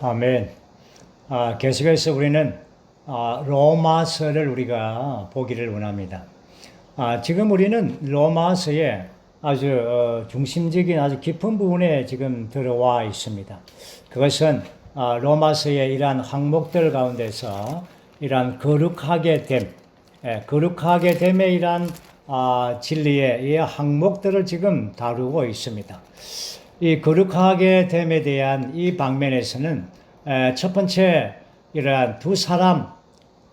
아멘. 계속해서 우리는 로마서를 우리가 보기를 원합니다. 지금 우리는 로마서의 아주 중심적인 아주 깊은 부분에 지금 들어와 있습니다. 그것은 로마서의 이러한 항목들 가운데서 이러한 거룩하게 됨의 이러한 진리의 이 항목들을 지금 다루고 있습니다. 이 거룩하게 됨에 대한 이 방면에서는 첫 번째 이러한 두 사람,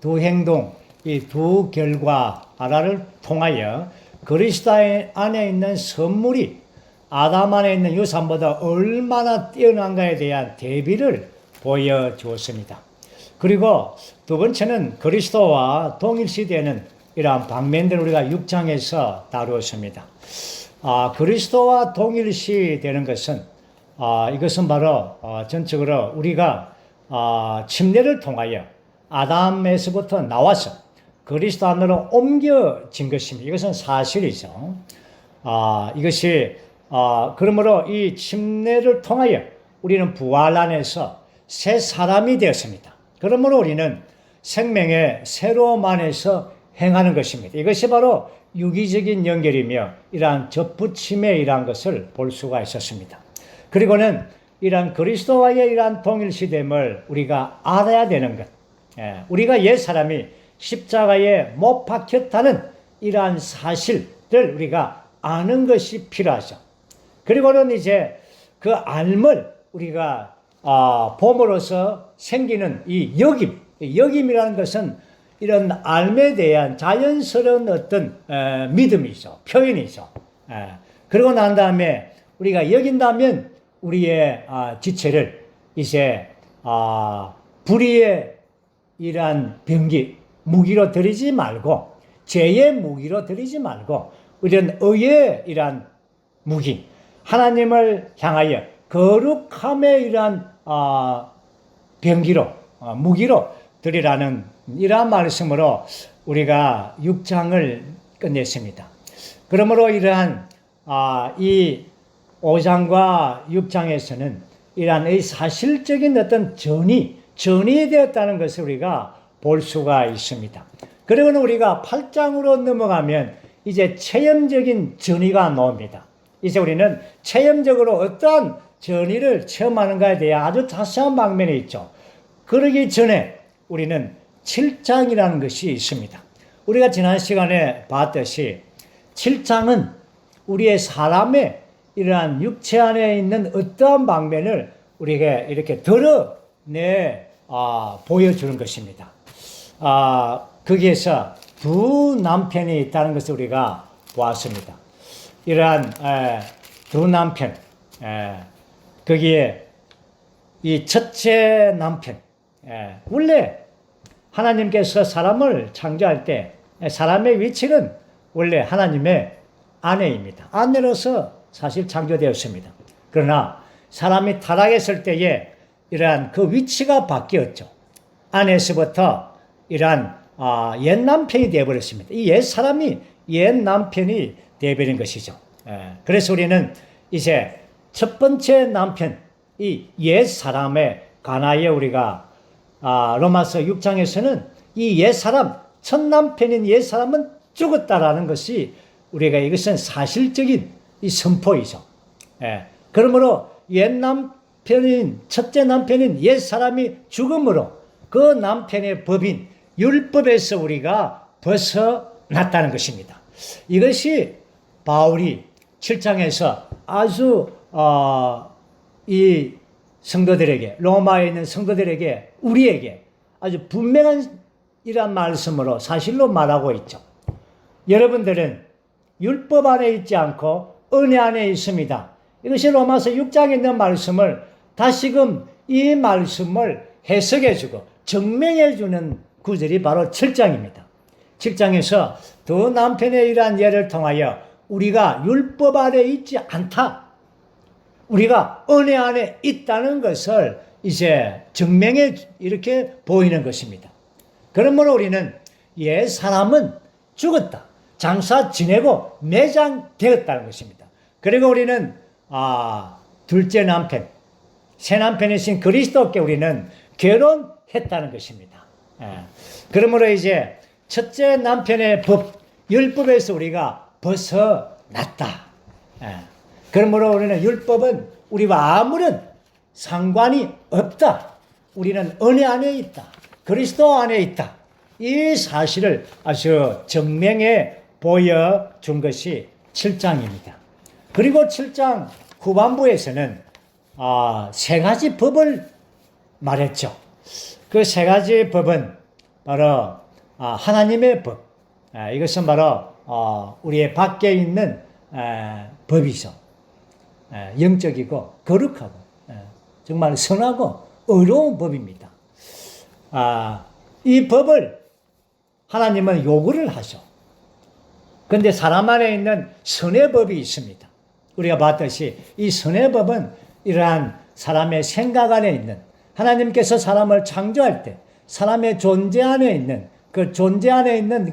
두 행동, 이 두 결과를 통하여 그리스도 안에 있는 선물이 아담 안에 있는 유산보다 얼마나 뛰어난가에 대한 대비를 보여주었습니다. 그리고 두 번째는 그리스도와 동일시되는 이러한 방면들을 우리가 6장에서 다루었습니다. 그리스도와 동일시 되는 것은 이것은 바로 전적으로 우리가 침례를 통하여 아담에서부터 나와서 그리스도 안으로 옮겨진 것입니다. 이것은 사실이죠. 이것이 그러므로 이 침례를 통하여 우리는 부활 안에서 새 사람이 되었습니다. 그러므로 우리는 생명의 새로움 안에서 행하는 것입니다. 이것이 바로 유기적인 연결이며 이러한 접붙임에 이러한 것을 볼 수가 있었습니다. 그리고는 이러한 그리스도와의 이러한 동일시됨을 우리가 알아야 되는 것. 우리가 옛 사람이 십자가에 못 박혔다는 이러한 사실을 우리가 아는 것이 필요하죠. 그리고는 이제 그 알을 우리가 봄으로써 생기는 이 여김이라는 것은 이런 알에 대한 자연스러운 어떤 믿음이죠. 표현이죠. 그러고 난 다음에 우리가 여긴다면 우리의 지체를 이제 불의의 이러한 무기로 들이지 말고 죄의 무기로 들이지 말고 우리는 의의 이러한 무기, 하나님을 향하여 거룩함의 이러한 무기로 드리라는 이러한 말씀으로 우리가 6장을 끝냈습니다. 그러므로 이러한 이 5장과 6장에서는 이러한 이 사실적인 어떤 전이 되었다는 것을 우리가 볼 수가 있습니다. 그리고는 우리가 8장으로 넘어가면 이제 체험적인 전이가 나옵니다. 이제 우리는 체험적으로 어떠한 전이를 체험하는가에 대해 아주 자세한 방면이 있죠. 그러기 전에 우리는 7장이라는 것이 있습니다. 우리가 지난 시간에 봤듯이 7장은 우리의 사람의 이러한 육체 안에 있는 어떠한 방면을 우리에게 이렇게 드러내 보여주는 것입니다. 거기에서 두 남편이 있다는 것을 우리가 보았습니다. 이러한 두 남편, 거기에 이 첫째 남편, 원래 하나님께서 사람을 창조할 때 사람의 위치는 원래 하나님의 아내입니다. 아내로서 사실 창조되었습니다. 그러나 사람이 타락했을 때에 이러한 그 위치가 바뀌었죠. 아내에서부터 이러한 옛 남편이 되어버렸습니다. 이 옛 사람이 옛 남편이 되어버린 것이죠. 그래서 우리는 이제 첫 번째 남편, 이 옛 사람에 관하여 우리가 로마서 6장에서는 이 옛 사람, 첫 남편인 옛 사람은 죽었다라는 것이 우리가 이것은 사실적인 이 선포이죠. 그러므로 첫째 남편인 옛 사람이 죽음으로 그 남편의 법인 율법에서 우리가 벗어났다는 것입니다. 이것이 바울이 7장에서 아주 이 성도들에게, 로마에 있는 성도들에게, 우리에게 아주 분명한 이런 말씀으로 사실로 말하고 있죠. 여러분들은 율법 안에 있지 않고 은혜 안에 있습니다. 이것이 로마서 6장에 있는 말씀을 다시금 이 말씀을 해석해주고 증명해주는 구절이 바로 7장입니다. 7장에서 두 남편의 이러한 예를 통하여 우리가 율법 안에 있지 않다, 우리가 은혜 안에 있다는 것을 이제 증명해 이렇게 보이는 것입니다. 그러므로 우리는 옛 사람은 죽었다, 장사 지내고 매장되었다는 것입니다. 그리고 우리는 둘째 남편, 새 남편이신 그리스도께 우리는 결혼했다는 것입니다. 그러므로 이제 첫째 남편의 법, 율법에서 우리가 벗어났다. 그러므로 우리는 율법은 우리와 아무런 상관이 없다. 우리는 은혜 안에 있다. 그리스도 안에 있다. 이 사실을 아주 증명해 보여준 것이 7장입니다. 그리고 7장 후반부에서는 세 가지 법을 말했죠. 그 세 가지 법은 바로 하나님의 법. 이것은 바로 우리의 밖에 있는 법이죠. 영적이고 거룩하고 정말 선하고 의로운 법입니다. 이 법을 하나님은 요구를 하죠. 그런데 사람 안에 있는 선의 법이 있습니다. 우리가 봤듯이 이 선의 법은 이러한 사람의 생각 안에 있는, 하나님께서 사람을 창조할 때 사람의 존재 안에 있는 그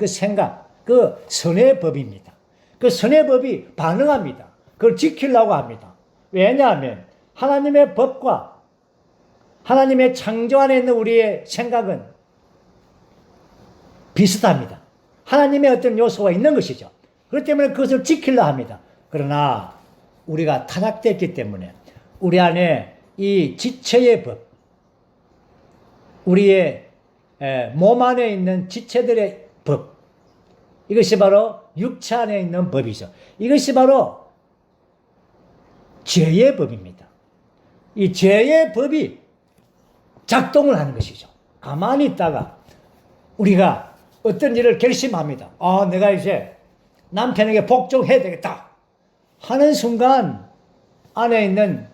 생각, 그 선의 법입니다. 그 선의 법이 반응합니다. 그걸 지키려고 합니다. 왜냐하면 하나님의 법과 하나님의 창조 안에 있는 우리의 생각은 비슷합니다. 하나님의 어떤 요소가 있는 것이죠. 그렇기 때문에 그것을 지키려 합니다. 그러나 우리가 타락됐기 때문에 우리 안에 이 지체의 법, 우리의 몸 안에 있는 지체들의 법, 이것이 바로 육체 안에 있는 법이죠. 이것이 바로 죄의 법입니다. 이 죄의 법이 작동을 하는 것이죠. 가만히 있다가 우리가 어떤 일을 결심합니다. 내가 이제 남편에게 복종해야 되겠다 하는 순간 안에 있는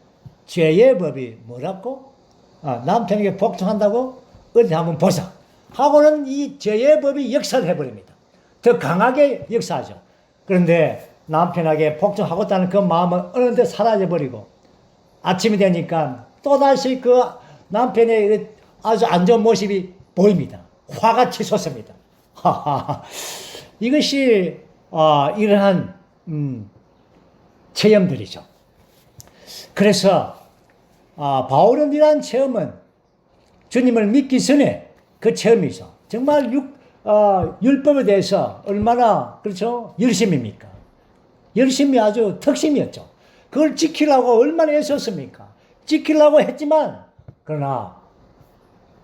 죄의 법이 뭐라고? 남편에게 복종한다고? 어디 한번 보자 하고는 이 죄의 법이 역사를 해버립니다. 더 강하게 역사하죠. 그런데 남편에게 복종하겠다는 그 마음은 어느덧 사라져버리고 아침이 되니까 또다시 그 남편의 아주 안 좋은 모습이 보입니다. 화가 치솟습니다. 이것이 이러한 체험들이죠. 그래서 바울은 이러한 체험은 주님을 믿기 전에 그 체험이죠. 정말 율법에 대해서 얼마나 그렇죠? 열심입니까? 열심이 아주 특심이었죠. 그걸 지키려고 얼마나 애썼습니까? 지키려고 했지만 그러나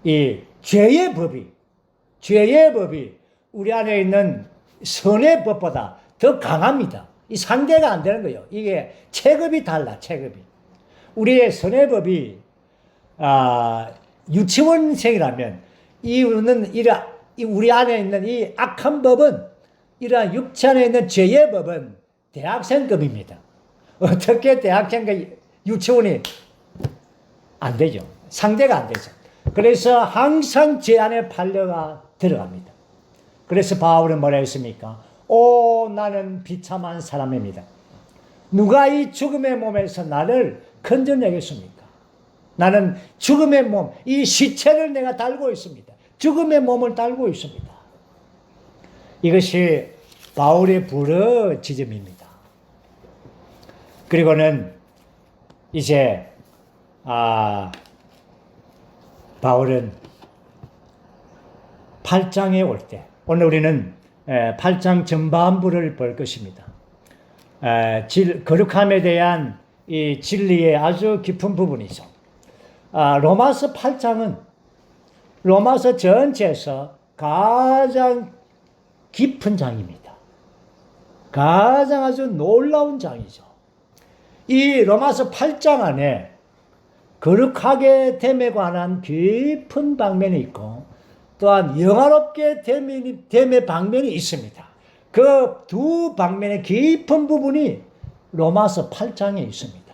이 죄의 법이 우리 안에 있는 선의 법보다 더 강합니다. 이 상대가 안 되는 거예요. 이게 체급이 달라, 체급이. 우리의 선의 법이 유치원생이라면 우리 안에 있는 이 악한 법은 이러한 육체 안에 있는 죄의 법은 대학생급입니다. 어떻게 대학생과 유치원이 안 되죠. 상대가 안 되죠. 그래서 항상 죄 안에 팔려가 들어갑니다. 그래서 바울은 뭐라 했습니까? 나는 비참한 사람입니다. 누가 이 죽음의 몸에서 나를 건져내겠습니까? 나는 죽음의 몸, 이 시체를 내가 달고 있습니다. 죽음의 몸을 달고 있습니다. 이것이 바울의 부르짖음입니다. 그리고는 이제 바울은 8장에 올 때, 오늘 우리는 8장 전반부를 볼 것입니다. 거룩함에 대한 이 진리의 아주 깊은 부분이죠. 로마서 8장은 로마서 전체에서 가장 깊은 장입니다. 가장 아주 놀라운 장이죠. 이 로마서 8장 안에 거룩하게 됨에 관한 깊은 방면이 있고 또한 영화롭게 됨의 방면이 있습니다. 그 두 방면의 깊은 부분이 로마서 8장에 있습니다.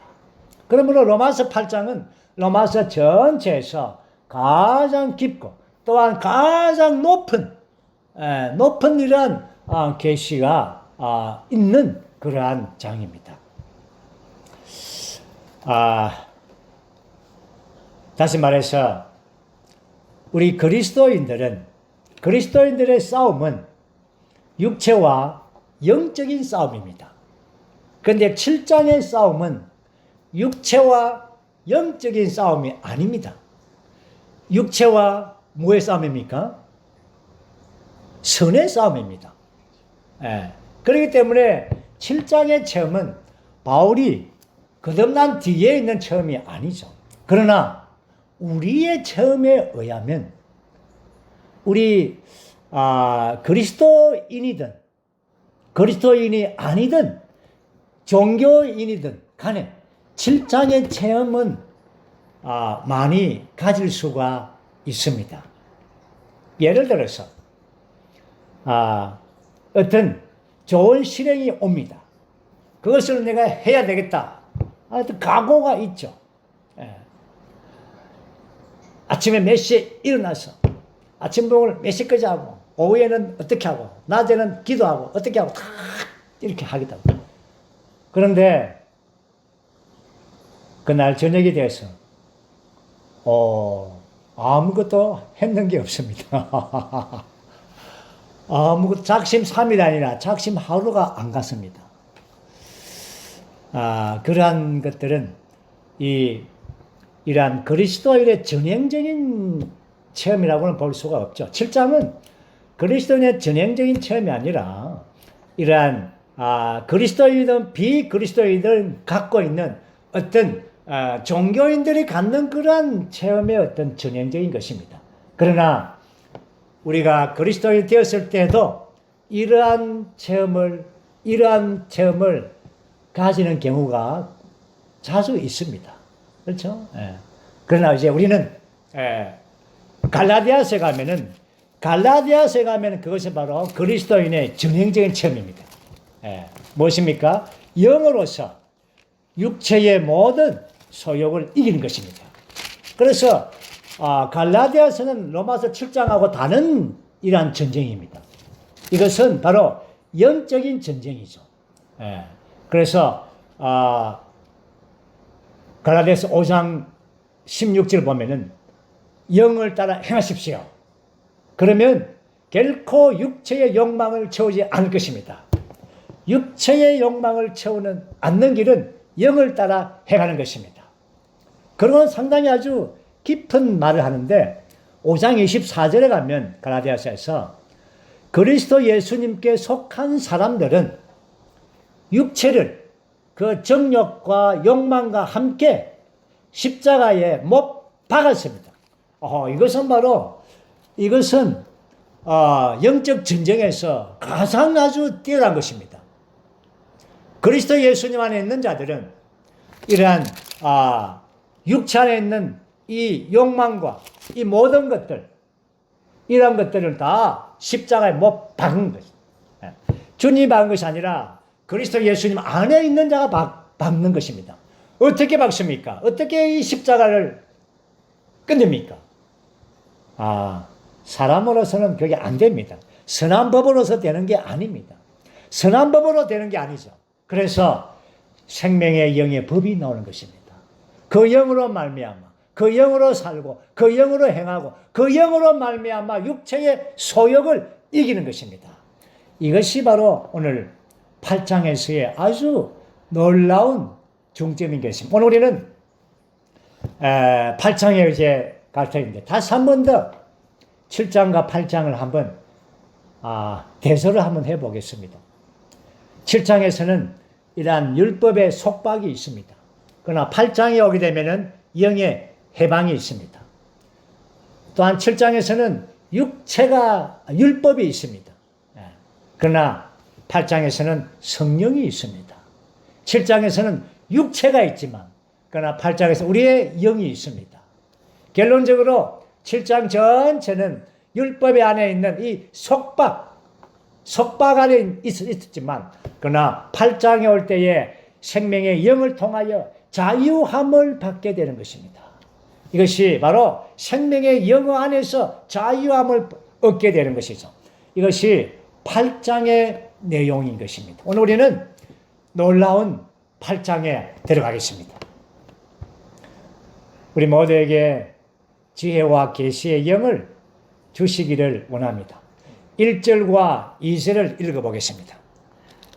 그러므로 로마서 8장은 로마서 전체에서 가장 깊고 또한 가장 높은 이러한 계시가 있는 그러한 장입니다. 다시 말해서 우리 그리스도인들의 싸움은 육체와 영적인 싸움입니다. 그런데 7장의 싸움은 육체와 영적인 싸움이 아닙니다. 육체와 뭐의 싸움입니까? 선의 싸움입니다. 예. 그렇기 때문에 7장의 체험은 바울이 거듭난 뒤에 있는 체험이 아니죠. 그러나 우리의 체험에 의하면 우리 그리스도인이든 그리스도인이 아니든 종교인이든 간에 7장의 체험은 많이 가질 수가 있습니다. 예를 들어서 어떤 좋은 실행이 옵니다. 그것을 내가 해야 되겠다. 어떤 각오가 있죠. 예. 아침에 몇 시에 일어나서 아침복을 몇 시까지 하고 오후에는 어떻게 하고 낮에는 기도하고 어떻게 하고 다 이렇게 하겠다고. 그런데 그날 저녁이 돼서 아무것도 했는 게 없습니다. 아무것도 작심 3일 아니라 작심 하루가 안 갔습니다. 그러한 것들은 이러한 그리스도인의 전형적인 체험이라고는 볼 수가 없죠. 7장은 그리스도인의 전형적인 체험이 아니라 이러한 그리스도인이든 비그리스도인들 갖고 있는 어떤 종교인들이 갖는 그러한 체험의 어떤 전형적인 것입니다. 그러나 우리가 그리스도인이 되었을 때도 이러한 체험을 가지는 경우가 자주 있습니다. 그렇죠? 예. 그러나 이제 우리는 갈라디아서에 가면은 그것이 바로 그리스도인의 전형적인 체험입니다. 무엇입니까? 영으로서 육체의 모든 소욕을 이기는 것입니다. 그래서 갈라디아서는 로마서 7장하고 다른 이러한 전쟁입니다. 이것은 바로 영적인 전쟁이죠. 그래서 갈라디아서 5장 16절 보면은 영을 따라 행하십시오. 그러면 결코 육체의 욕망을 채우지 않을 것입니다. 육체의 욕망을 채우는 않는 길은 영을 따라 행하는 것입니다. 그런 상당히 아주 깊은 말을 하는데 5장 24절에 가면 갈라디아서에서 그리스도 예수님께 속한 사람들은 육체를 그 정욕과 욕망과 함께 십자가에 못 박았습니다. 이것은 영적 전쟁에서 가장 아주 뛰어난 것입니다. 그리스도 예수님 안에 있는 자들은 이러한 육체 안에 있는 이 욕망과 이 모든 것들, 이러한 것들을 다 십자가에 못 박은 것입니다. 주님이 박은 것이 아니라 그리스도 예수님 안에 있는 자가 박는 것입니다. 어떻게 박습니까? 어떻게 이 십자가를 끝냅니까? 사람으로서는 그게 안 됩니다. 선한 법으로서 되는 게 아닙니다. 선한 법으로 되는 게 아니죠. 그래서 생명의 영의 법이 나오는 것입니다. 그 영으로 말미암아 그 영으로 살고 그 영으로 행하고 그 영으로 말미암아 육체의 소욕을 이기는 것입니다. 이것이 바로 오늘 8장에서의 아주 놀라운 중점인 것입니다. 오늘 우리는 8장에 이제 갈 터인데 다시 한 번 더 7장과 8장을 한번 대설을 한번 해보겠습니다. 7장에서는 이러한 율법의 속박이 있습니다. 그러나 8장에 오게 되면은 영의 해방이 있습니다. 또한 7장에서는 율법이 있습니다. 그러나 8장에서는 성령이 있습니다. 7장에서는 육체가 있지만 그러나 8장에서 우리의 영이 있습니다. 결론적으로 7장 전체는 율법 안에 있는 이 속박 안에 있었지만 그러나 8장에 올 때에 생명의 영을 통하여 자유함을 받게 되는 것입니다. 이것이 바로 생명의 영 안에서 자유함을 얻게 되는 것이죠. 이것이 8장의 내용인 것입니다. 오늘 우리는 놀라운 8장에 들어가겠습니다. 우리 모두에게 지혜와 계시의 영을 주시기를 원합니다. 1절과 2절을 읽어보겠습니다.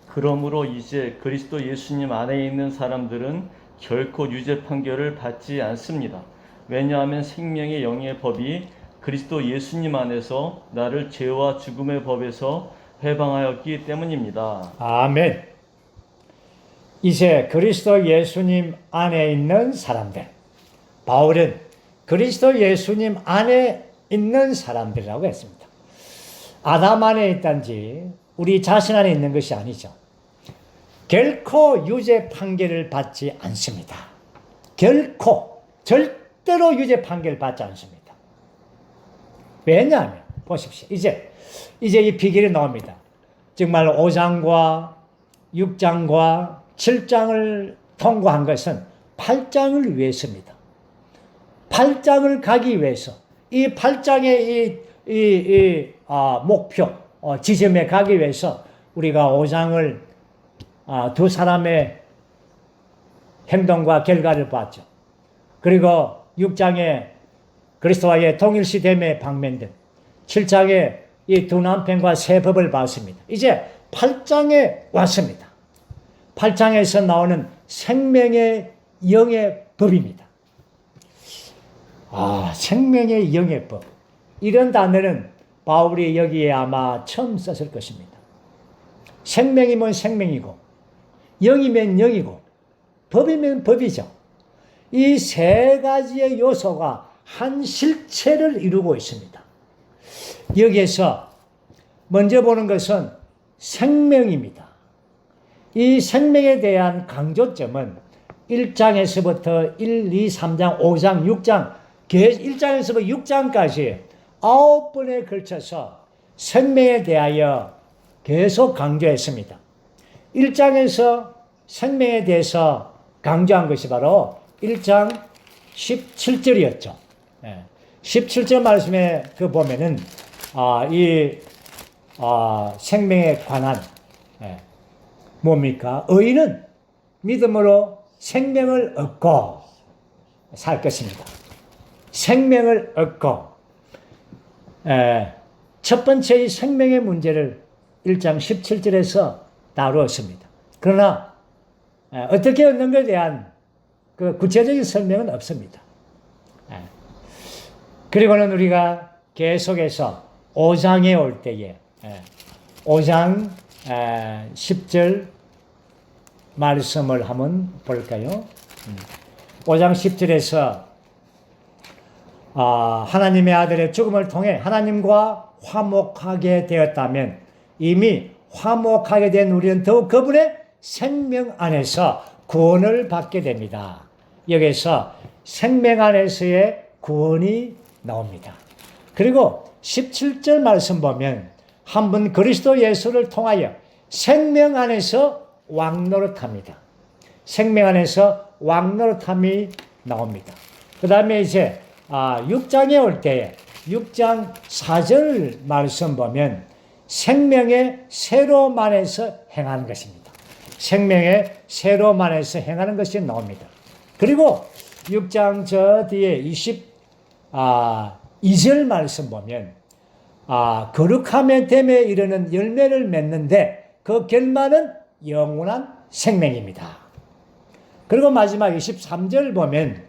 그러므로 이제 그리스도 예수님 안에 있는 사람들은 결코 유죄 판결을 받지 않습니다. 왜냐하면 생명의 영의 법이 그리스도 예수님 안에서 나를 죄와 죽음의 법에서 해방하였기 때문입니다. 아멘. 이제 그리스도 예수님 안에 있는 사람들, 바울은 그리스도 예수님 안에 있는 사람들이라고 했습니다. 아담 안에 있단지 우리 자신 안에 있는 것이 아니죠. 결코 유죄 판결을 받지 않습니다. 결코, 절대로 유죄 판결을 받지 않습니다. 왜냐하면 보십시오. 이제 이 비결이 나옵니다. 정말 5장과 6장과 7장을 통과한 것은 8장을 위해서입니다. 8장을 가기 위해서 이 8장의 목표, 지점에 가기 위해서 우리가 5장을 두 사람의 행동과 결과를 봤죠. 그리고 6장에 그리스도와의 통일시됨의 방면들, 7장에 이 두 남편과 세 법을 봤습니다. 이제 8장에 왔습니다. 8장에서 나오는 생명의 영의 법입니다. 생명의 영의 법. 이런 단어는 바울이 여기에 아마 처음 썼을 것입니다. 생명이면 생명이고, 영이면 영이고, 법이면 법이죠. 이 세 가지의 요소가 한 실체를 이루고 있습니다. 여기에서 먼저 보는 것은 생명입니다. 이 생명에 대한 강조점은 1장에서부터 1, 2, 3장, 5장, 6장, 1장에서부터 6장까지 9번에 걸쳐서 생명에 대하여 계속 강조했습니다. 1장에서 생명에 대해서 강조한 것이 바로 1장 17절이었죠. 17절 말씀에 보면은 생명에 관한 뭡니까? 의인은 믿음으로 생명을 얻고 살 것입니다. 생명을 얻고 첫 번째 이 생명의 문제를 1장 17절에서 다루었습니다. 그러나 어떻게 얻는 것에 대한 그 구체적인 설명은 없습니다. 그리고는 우리가 계속해서 5장에 올 때에 5장 10절 말씀을 한번 볼까요? 5장 10절에서 하나님의 아들의 죽음을 통해 하나님과 화목하게 되었다면 이미 화목하게 된 우리는 더욱 그분의 생명 안에서 구원을 받게 됩니다. 여기서 생명 안에서의 구원이 나옵니다. 그리고 17절 말씀 보면 한 분 그리스도 예수를 통하여 생명 안에서 왕노릇합니다. 생명 안에서 왕노릇함이 나옵니다. 그 다음에 이제 6장에 올 때에 6장 4절 말씀 보면 생명의 새로움 안에서 행하는 것입니다. 생명의 새로움 안에서 행하는 것이 나옵니다. 그리고 6장 저 뒤에 22절 말씀 보면 거룩함의 됨에 이르는 열매를 맺는데 그 결말은 영원한 생명입니다. 그리고 마지막 23절 보면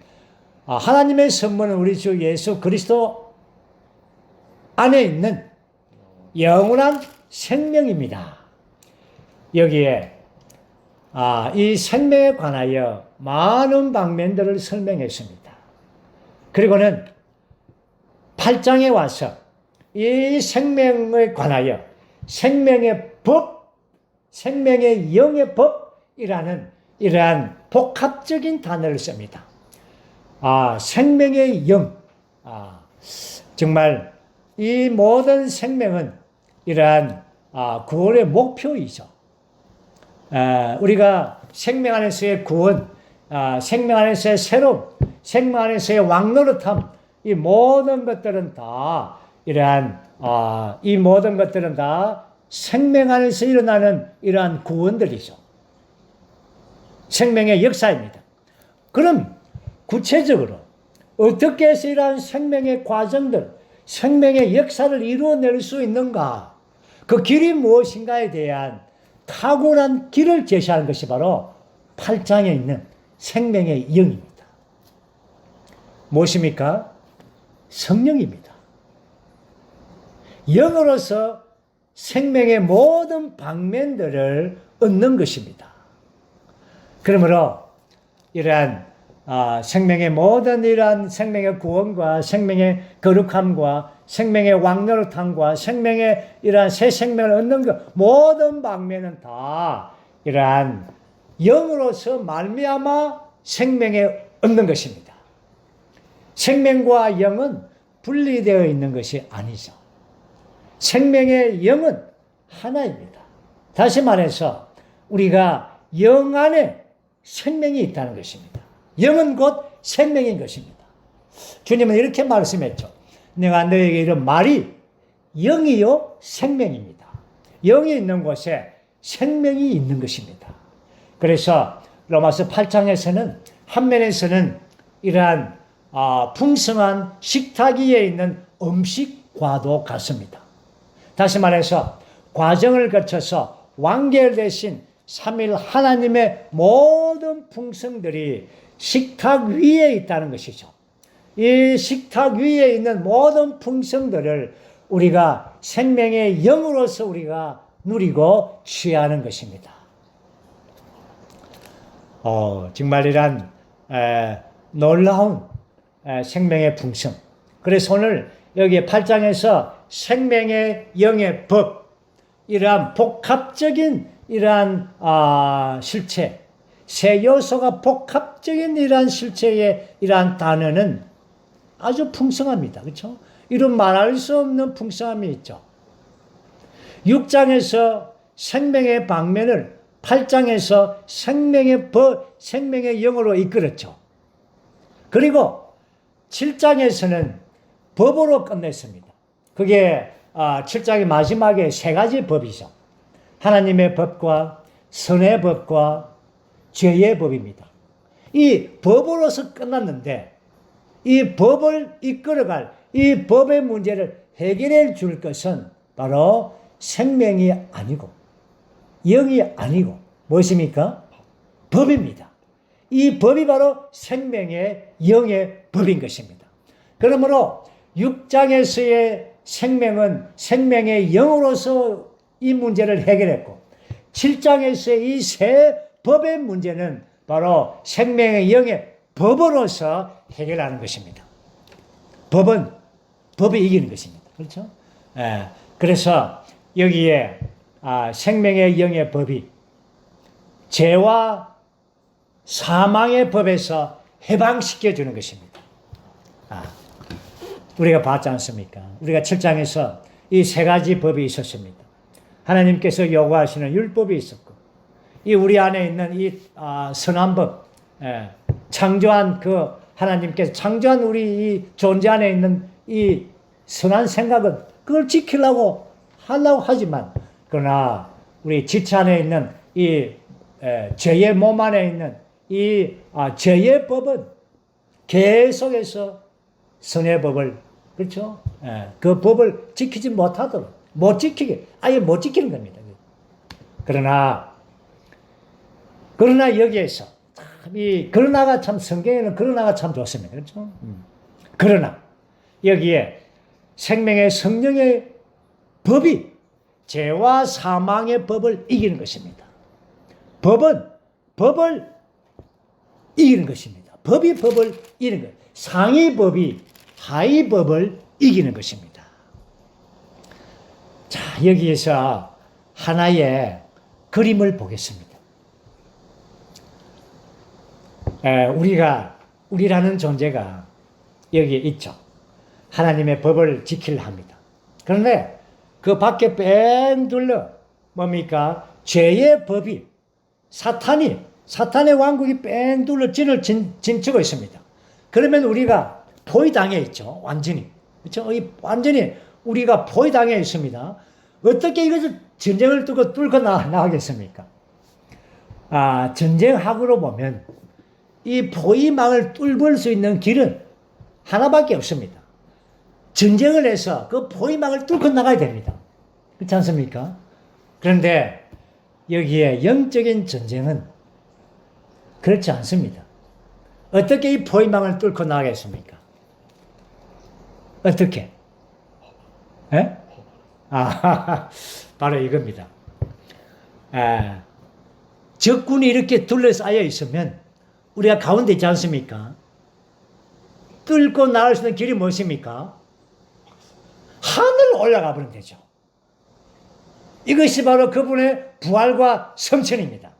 하나님의 선물은 우리 주 예수 그리스도 안에 있는 영원한 생명입니다. 여기에 이 생명에 관하여 많은 방면들을 설명했습니다. 그리고는 8장에 와서 이 생명에 관하여 생명의 법, 생명의 영의 법이라는 이러한 복합적인 단어를 씁니다. 생명의 영. 정말 이 모든 생명은 이러한 구원의 목표이죠. 우리가 생명 안에서의 구원, 생명 안에서의 새로움, 생명 안에서의 왕노릇함, 이 모든 것들은 다 이러한 이 모든 것들은 다 생명 안에서 일어나는 이러한 구원들이죠. 생명의 역사입니다. 그럼 구체적으로 어떻게 해서 이러한 생명의 과정들, 생명의 역사를 이루어낼 수 있는가? 그 길이 무엇인가에 대한 탁월한 길을 제시하는 것이 바로 8장에 있는 생명의 영입니다. 무엇입니까? 성령입니다. 영으로서 생명의 모든 방면들을 얻는 것입니다. 그러므로 이러한 생명의 모든 이러한 생명의 구원과 생명의 거룩함과 생명의 왕노릇함과 생명의 이러한 새 생명을 얻는 것 모든 방면은 다 이러한 영으로서 말미암아 생명에 얻는 것입니다. 생명과 영은 분리되어 있는 것이 아니죠. 생명의 영은 하나입니다. 다시 말해서 우리가 영 안에 생명이 있다는 것입니다. 영은 곧 생명인 것입니다. 주님은 이렇게 말씀했죠. 내가 너에게 이런 말이 영이요 생명입니다. 영이 있는 곳에 생명이 있는 것입니다. 그래서 로마서 8장에서는 한 면에서는 이러한 풍성한 식탁 위에 있는 음식과도 같습니다. 다시 말해서 과정을 거쳐서 완결되신 삼일 하나님의 모든 풍성들이 식탁 위에 있다는 것이죠. 이 식탁 위에 있는 모든 풍성들을 우리가 생명의 영으로서 우리가 누리고 취하는 것입니다. 정말 이란 놀라운 생명의 풍성. 그래서 오늘 여기 8장에서 생명의 영의 법, 이러한 복합적인 이러한 실체, 세 요소가 복합적인 이러한 실체의 이러한 단어는 아주 풍성합니다. 그렇죠? 이런 말할 수 없는 풍성함이 있죠. 6장에서 생명의 방면을 8장에서 생명의 법, 생명의 영으로 이끌었죠. 그리고 7장에서는 법으로 끝냈습니다. 그게 7장의 마지막에 세 가지 법이죠. 하나님의 법과 선의 법과 죄의 법입니다. 이 법으로서 끝났는데 이 법을 이끌어갈 이 법의 문제를 해결해 줄 것은 바로 생명이 아니고 영이 아니고 무엇입니까? 법입니다. 이 법이 바로 생명의 영의 법인 것입니다. 그러므로 6장에서의 생명은 생명의 영으로서 이 문제를 해결했고 7장에서의 이 세 법의 문제는 바로 생명의 영의 법으로서 해결하는 것입니다. 법이 이기는 것입니다. 그렇죠? 그래서 여기에 생명의 영의 법이 죄와 사망의 법에서 해방시켜 주는 것입니다. 우리가 봤지 않습니까? 우리가 7장에서 이 세 가지 법이 있었습니다. 하나님께서 요구하시는 율법이 있었고, 이 우리 안에 있는 이 선한 법, 창조한 그 하나님께서 창조한 우리 이 존재 안에 있는 이 선한 생각은 그걸 지키려고 하려고 하지만, 그러나 우리 지체 안에 있는 이 죄의 몸 안에 있는 이 죄의 법은 계속해서 선의 법을, 그렇죠? 그 법을 지키지 못하도록, 아예 못 지키는 겁니다. 그러나 여기에서 그러나가 참, 성경에는 그러나가 참 좋습니다. 그렇죠? 그러나 여기에 생명의 성령의 법이 죄와 사망의 법을 이기는 것입니다. 법을 이기는 것입니다. 법이 법을 이기는 것. 상위 법이 하위 법을 이기는 것입니다. 자, 여기에서 하나의 그림을 보겠습니다. 우리라는 존재가 여기에 있죠. 하나님의 법을 지키려 합니다. 그런데 그 밖에 뺑 둘러 뭡니까? 죄의 법이 사탄의 왕국이 뺑 둘러 진을 진치고 있습니다. 그러면 우리가 포위당해 있죠. 완전히. 그렇죠? 완전히 우리가 포위당해 있습니다. 어떻게 이것을 전쟁을 뚫고 나가겠습니까? 전쟁학으로 보면 이 포위망을 뚫을 수 있는 길은 하나밖에 없습니다. 전쟁을 해서 그 포위망을 뚫고 나가야 됩니다. 그렇지 않습니까? 그런데 여기에 영적인 전쟁은 그렇지 않습니다. 어떻게 이 포위망을 뚫고 나가겠습니까? 어떻게? 예? 바로 이겁니다. 적군이 이렇게 둘러싸여 있으면 우리가 가운데 있지 않습니까? 뚫고 나갈 수 있는 길이 무엇입니까? 하늘로 올라가 버리면 되죠. 이것이 바로 그분의 부활과 성천입니다.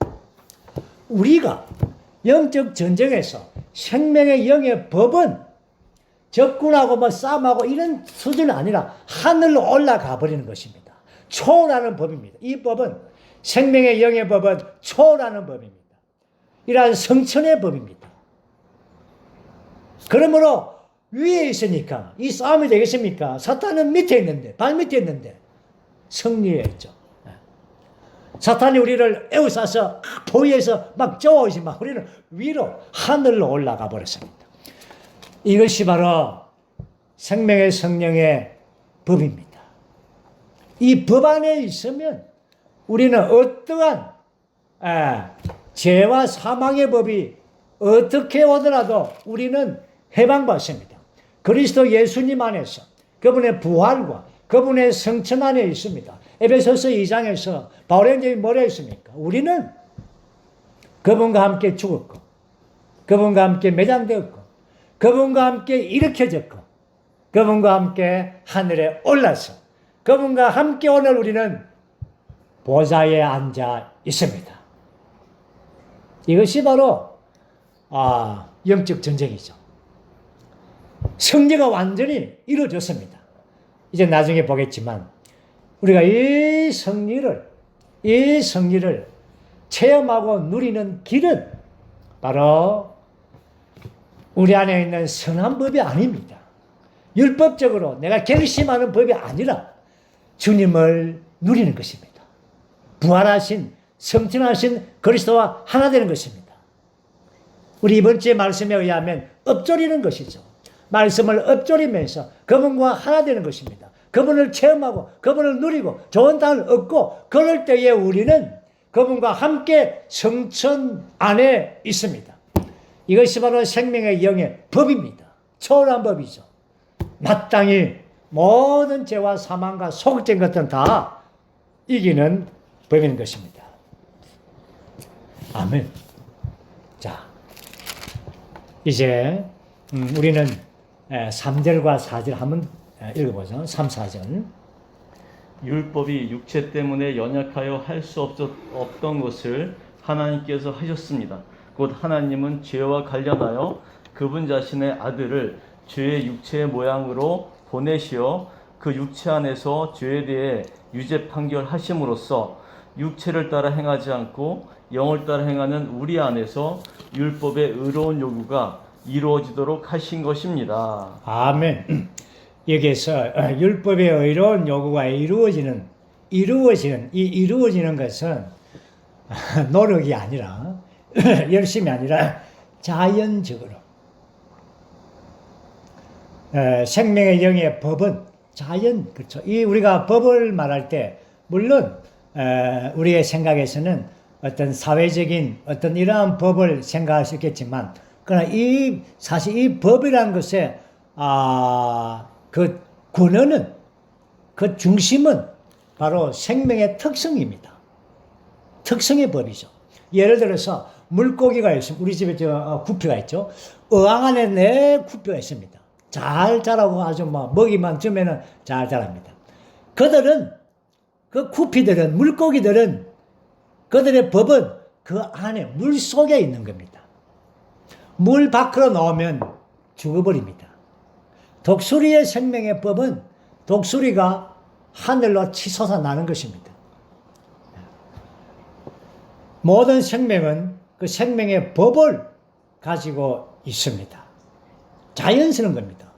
우리가 영적 전쟁에서 생명의 영의 법은 적군하고 뭐 싸움하고 이런 수준이 아니라 하늘로 올라가 버리는 것입니다. 초월하는 법입니다. 이 법은 생명의 영의 법은 초월하는 법입니다. 이러한 성천의 법입니다. 그러므로 위에 있으니까 이 싸움이 되겠습니까? 사탄은 밑에 있는데, 발 밑에 있는데 승리했죠. 사탄이 우리를 에워싸서 포위해서 막 쪼아오지만 우리는 위로 하늘로 올라가 버렸습니다. 이것이 바로 생명의 성령의 법입니다. 이 법 안에 있으면 우리는 어떠한 죄와 사망의 법이 어떻게 오더라도 우리는 해방받습니다. 그리스도 예수님 안에서 그분의 부활과 그분의 성천 안에 있습니다. 에베소서 2장에서 바울이 뭐라 했습니까? 우리는 그분과 함께 죽었고 그분과 함께 매장되었고 그분과 함께 일으켜졌고 그분과 함께 하늘에 올라서 그분과 함께 오늘 우리는 보좌에 앉아 있습니다. 이것이 바로 영적 전쟁이죠. 승리가 완전히 이루어졌습니다. 이제 나중에 보겠지만 우리가 이 승리를 체험하고 누리는 길은 바로 우리 안에 있는 선한 법이 아닙니다. 율법적으로 내가 결심하는 법이 아니라 주님을 누리는 것입니다. 부활하신 성천하신 그리스도와 하나 되는 것입니다. 우리 이번 주의 말씀에 의하면 엎조리는 것이죠. 말씀을 엎조리면서 그분과 하나 되는 것입니다. 그분을 체험하고 그분을 누리고 좋은 땅을 얻고 그럴 때에 우리는 그분과 함께 성천 안에 있습니다. 이것이 바로 생명의 영의 법입니다. 초월한 법이죠. 마땅히 모든 죄와 사망과 소극적인 것들은 다 이기는 법인 것입니다. 아멘. 자, 이제 우리는 3절과 4절 한번 읽어보죠. 3, 4절. 율법이 육체 때문에 연약하여 할 수 없던 것을 하나님께서 하셨습니다. 곧 하나님은 죄와 관련하여 그분 자신의 아들을 죄의 육체의 모양으로 보내시어 그 육체 안에서 죄에 대해 유죄 판결하심으로써 육체를 따라 행하지 않고 영을 따라 행하는 우리 안에서 율법의 의로운 요구가 이루어지도록 하신 것입니다. 아멘. 여기에서 율법의 의로운 요구가 이루어지는 것은 노력이 아니라 열심이 아니라 자연적으로 생명의 영의 법은 그렇죠. 이 우리가 법을 말할 때 물론 우리의 생각에서는 어떤 사회적인 어떤 이러한 법을 생각할 수 있겠지만 그러나 사실 이 법이라는 것의 그 근원은 그 중심은 바로 생명의 특성입니다. 특성의 법이죠. 예를 들어서 물고기가 있습니다. 우리 집에 구피가 있죠. 어항 안에 4구피가 있습니다. 잘 자라고 아주 먹이만 주면은 잘 자랍니다. 그 구피들은 물고기들은 그들의 법은 그 안에 물 속에 있는 겁니다. 물 밖으로 나오면 죽어버립니다. 독수리의 생명의 법은 독수리가 하늘로 치솟아 나는 것입니다. 모든 생명은 그 생명의 법을 가지고 있습니다. 자연스러운 겁니다.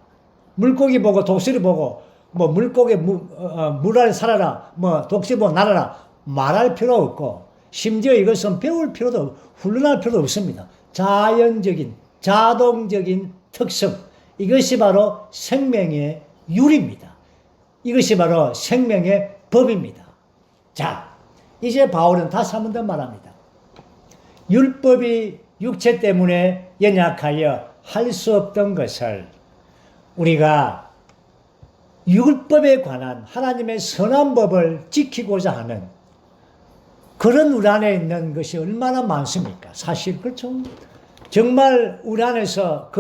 물고기 보고 독수리 보고 물고기 물 안에 살아라 독수리 보고 날아라 말할 필요 없고 심지어 이것은 배울 필요도 없고 훈련할 필요도 없습니다. 자연적인 자동적인 특성 이것이 바로 생명의 율입니다. 이것이 바로 생명의 법입니다. 자, 이제 바울은 다시 한 번 더 말합니다. 율법이 육체 때문에 연약하여 할 수 없던 것을 우리가 율법에 관한 하나님의 선한 법을 지키고자 하는 그런 우리 안에 있는 것이 얼마나 많습니까? 사실 그렇죠. 정말 우리 안에서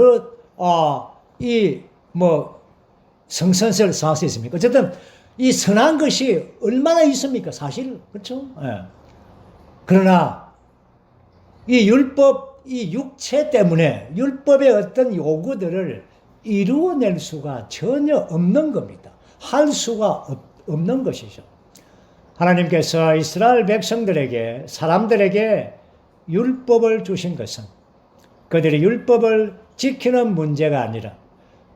성선설 쌓을 수 있습니까? 어쨌든 이 선한 것이 얼마나 있습니까? 사실 그렇죠. 예. 그러나 이 율법, 이 육체 때문에 율법의 어떤 요구들을 이루어낼 수가 전혀 없는 겁니다. 할 수가 없는 것이죠. 하나님께서 이스라엘 백성들에게, 사람들에게 율법을 주신 것은 그들이 율법을 지키는 문제가 아니라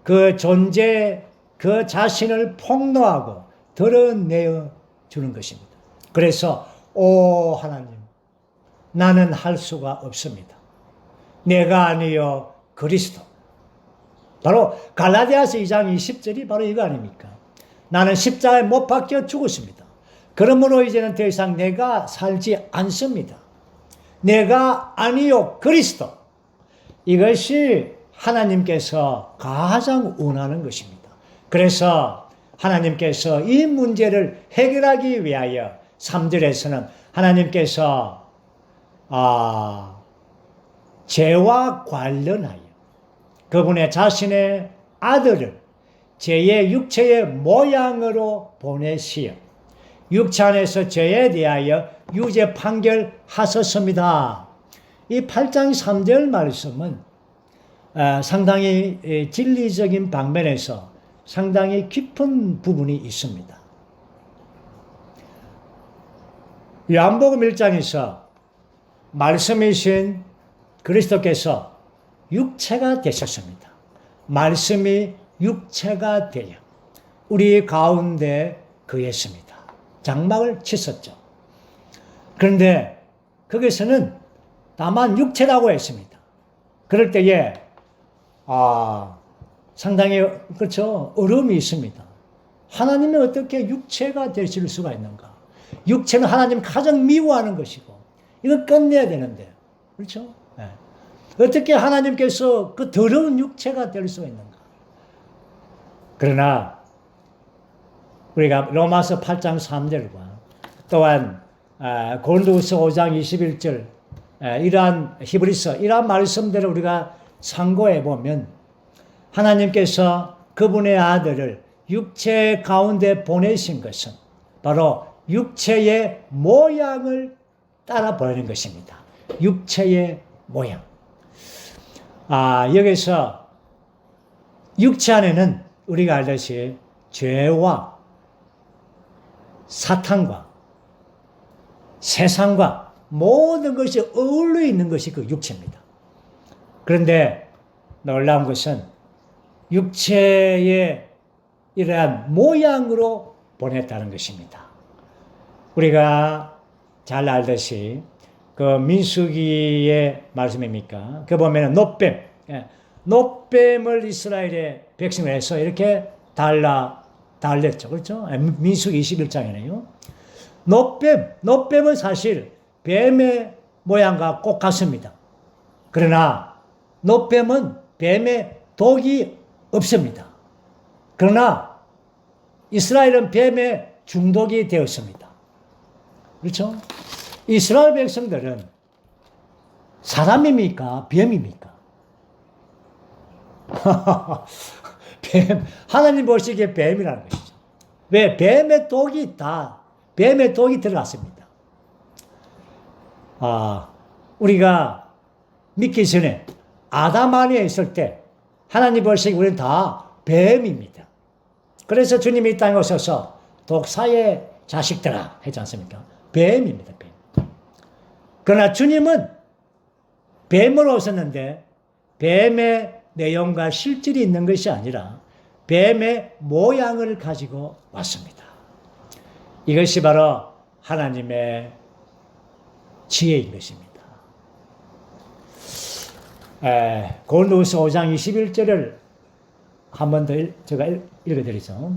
그 존재, 그 자신을 폭로하고 드러내어 주는 것입니다. 그래서 오 하나님, 나는 할 수가 없습니다. 내가 아니요 그리스도. 바로 갈라디아서 2장 20절이 바로 이거 아닙니까? 나는 십자가에 못 박혀 죽었습니다. 그러므로 이제는 더 이상 내가 살지 않습니다. 내가 아니요 그리스도. 이것이 하나님께서 가장 원하는 것입니다. 그래서 하나님께서 이 문제를 해결하기 위하여 3절에서는 하나님께서 죄와 관련하여 그분의 자신의 아들을 죄의 육체의 모양으로 보내시어 육체 안에서 죄에 대하여 유죄 판결하셨습니다. 이 8장 3절 말씀은 상당히 진리적인 방면에서 상당히 깊은 부분이 있습니다. 요한복음 1장에서 말씀이신 그리스도께서 육체가 되셨습니다. 말씀이 육체가 되어 우리 가운데 거했습니다. 장막을 쳤었죠. 그런데 거기서는 다만 육체라고 했습니다. 그럴 때에 상당히 그렇죠. 어려움이 있습니다. 하나님이 어떻게 육체가 되실 수가 있는가? 육체는 하나님 가장 미워하는 것이고 이거 끝내야 되는데 그렇죠? 네. 어떻게 하나님께서 그 더러운 육체가 될 수가 있는가? 그러나 우리가 로마서 8장 3절과 또한 고린도후서 5장 21절 이러한 히브리서 이러한 말씀들을 우리가 참고해 보면 하나님께서 그분의 아들을 육체 가운데 보내신 것은 바로 육체의 모양을 따라 보내는 것입니다. 육체의 모양. 여기서 육체 안에는 우리가 알듯이 죄와 사탄과 세상과 모든 것이 어울려 있는 것이 그 육체입니다. 그런데 놀라운 것은 육체의 이러한 모양으로 보냈다는 것입니다. 우리가 잘 알듯이 그 민수기의 말씀입니까? 그 보면은 놋뱀을 이스라엘의 백성을 해서 이렇게 달랬죠. 그렇죠? 민수기 21장이네요. 놋뱀은 사실 뱀의 모양과 꼭 같습니다. 그러나 놋뱀은 뱀의 독이 없습니다. 그러나 이스라엘은 뱀의 중독이 되었습니다. 그렇죠? 이스라엘 백성들은 사람입니까? 뱀입니까? 하나님 보시기에 뱀이라는 것이죠. 왜? 뱀의 독이 들어갔습니다. 우리가 믿기 전에 아담 안에 있을 때 하나님 보시기에 우리는 다 뱀입니다. 그래서 주님이 이 땅에 오셔서 독사의 자식들아 했지 않습니까? 뱀입니다. 뱀. 그러나 주님은 뱀으로 오셨는데 뱀의 내용과 실질이 있는 것이 아니라 뱀의 모양을 가지고 왔습니다. 이것이 바로 하나님의 지혜인 것입니다. 고린도후서 5장 21절을 한 번 더 제가 읽어드리죠.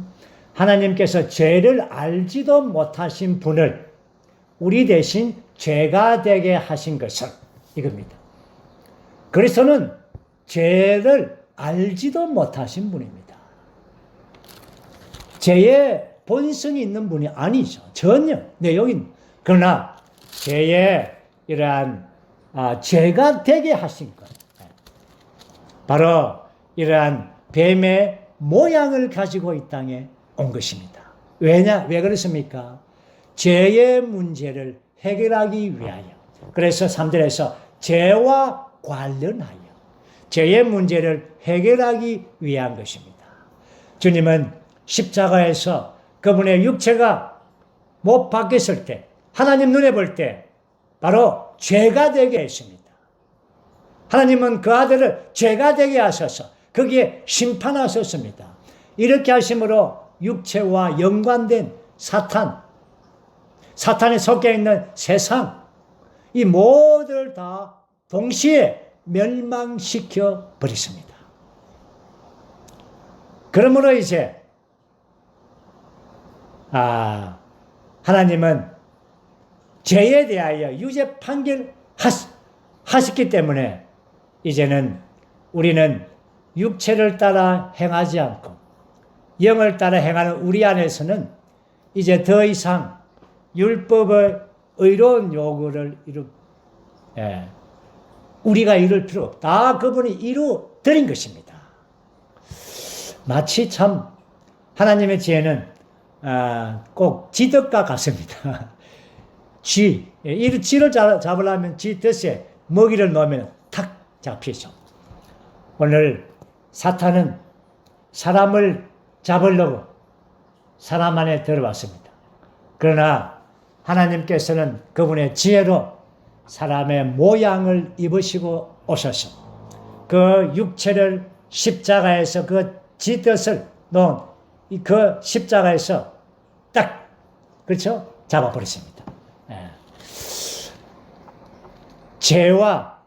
하나님께서 죄를 알지도 못하신 분을 우리 대신 죄가 되게 하신 것은 이겁니다. 그리스도는 죄를 알지도 못하신 분입니다. 죄의 본성이 있는 분이 아니죠. 전혀 내용인. 그러나 죄의 이러한 죄가 되게 하신 것. 바로 이러한 뱀의 모양을 가지고 이 땅에 온 것입니다. 왜 그렇습니까? 죄의 문제를 해결하기 위하여. 그래서 3절에서 죄와 관련하여 죄의 문제를 해결하기 위한 것입니다. 주님은 십자가에서 그분의 육체가 못 박혔을 때, 하나님 눈에 볼 때 바로 죄가 되게 했습니다. 하나님은 그 아들을 죄가 되게 하셔서 거기에 심판하셨습니다. 이렇게 하심으로 육체와 연관된 사탄에 섞여 있는 세상, 이 모두를 다 동시에 멸망시켜 버렸습니다. 그러므로 이제 하나님은 죄에 대하여 유죄 판결하셨기 때문에 이제는 우리는 육체를 따라 행하지 않고 영을 따라 행하는 우리 안에서는 이제 더 이상 율법의 의로운 요구를 우리가 이룰 필요 없다. 다 그분이 이루 드린 것입니다. 마치 참 하나님의 지혜는 꼭 쥐덫과 같습니다. 쥐를 잡으려면 쥐 덫에 먹이를 넣으면 탁 잡히죠. 오늘 사탄은 사람을 잡으려고 사람 안에 들어왔습니다. 그러나 하나님께서는 그분의 지혜로 사람의 모양을 입으시고 오셔서 그 육체를 십자가에서 그 쥐덫을 놓은 그 십자가에서 딱, 그렇죠? 잡아버렸습니다. 죄와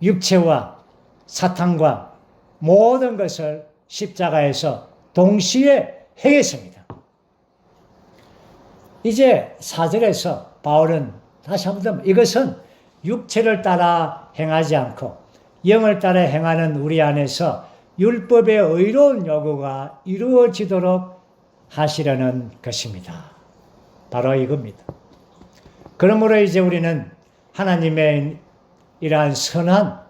육체와 사탄과 모든 것을 십자가에서 동시에 행했습니다. 이제 4절에서 바울은 다시 한번 이것은 육체를 따라 행하지 않고 영을 따라 행하는 우리 안에서 율법의 의로운 요구가 이루어지도록 하시려는 것입니다. 바로 이겁니다. 그러므로 이제 우리는 하나님의 이러한 선한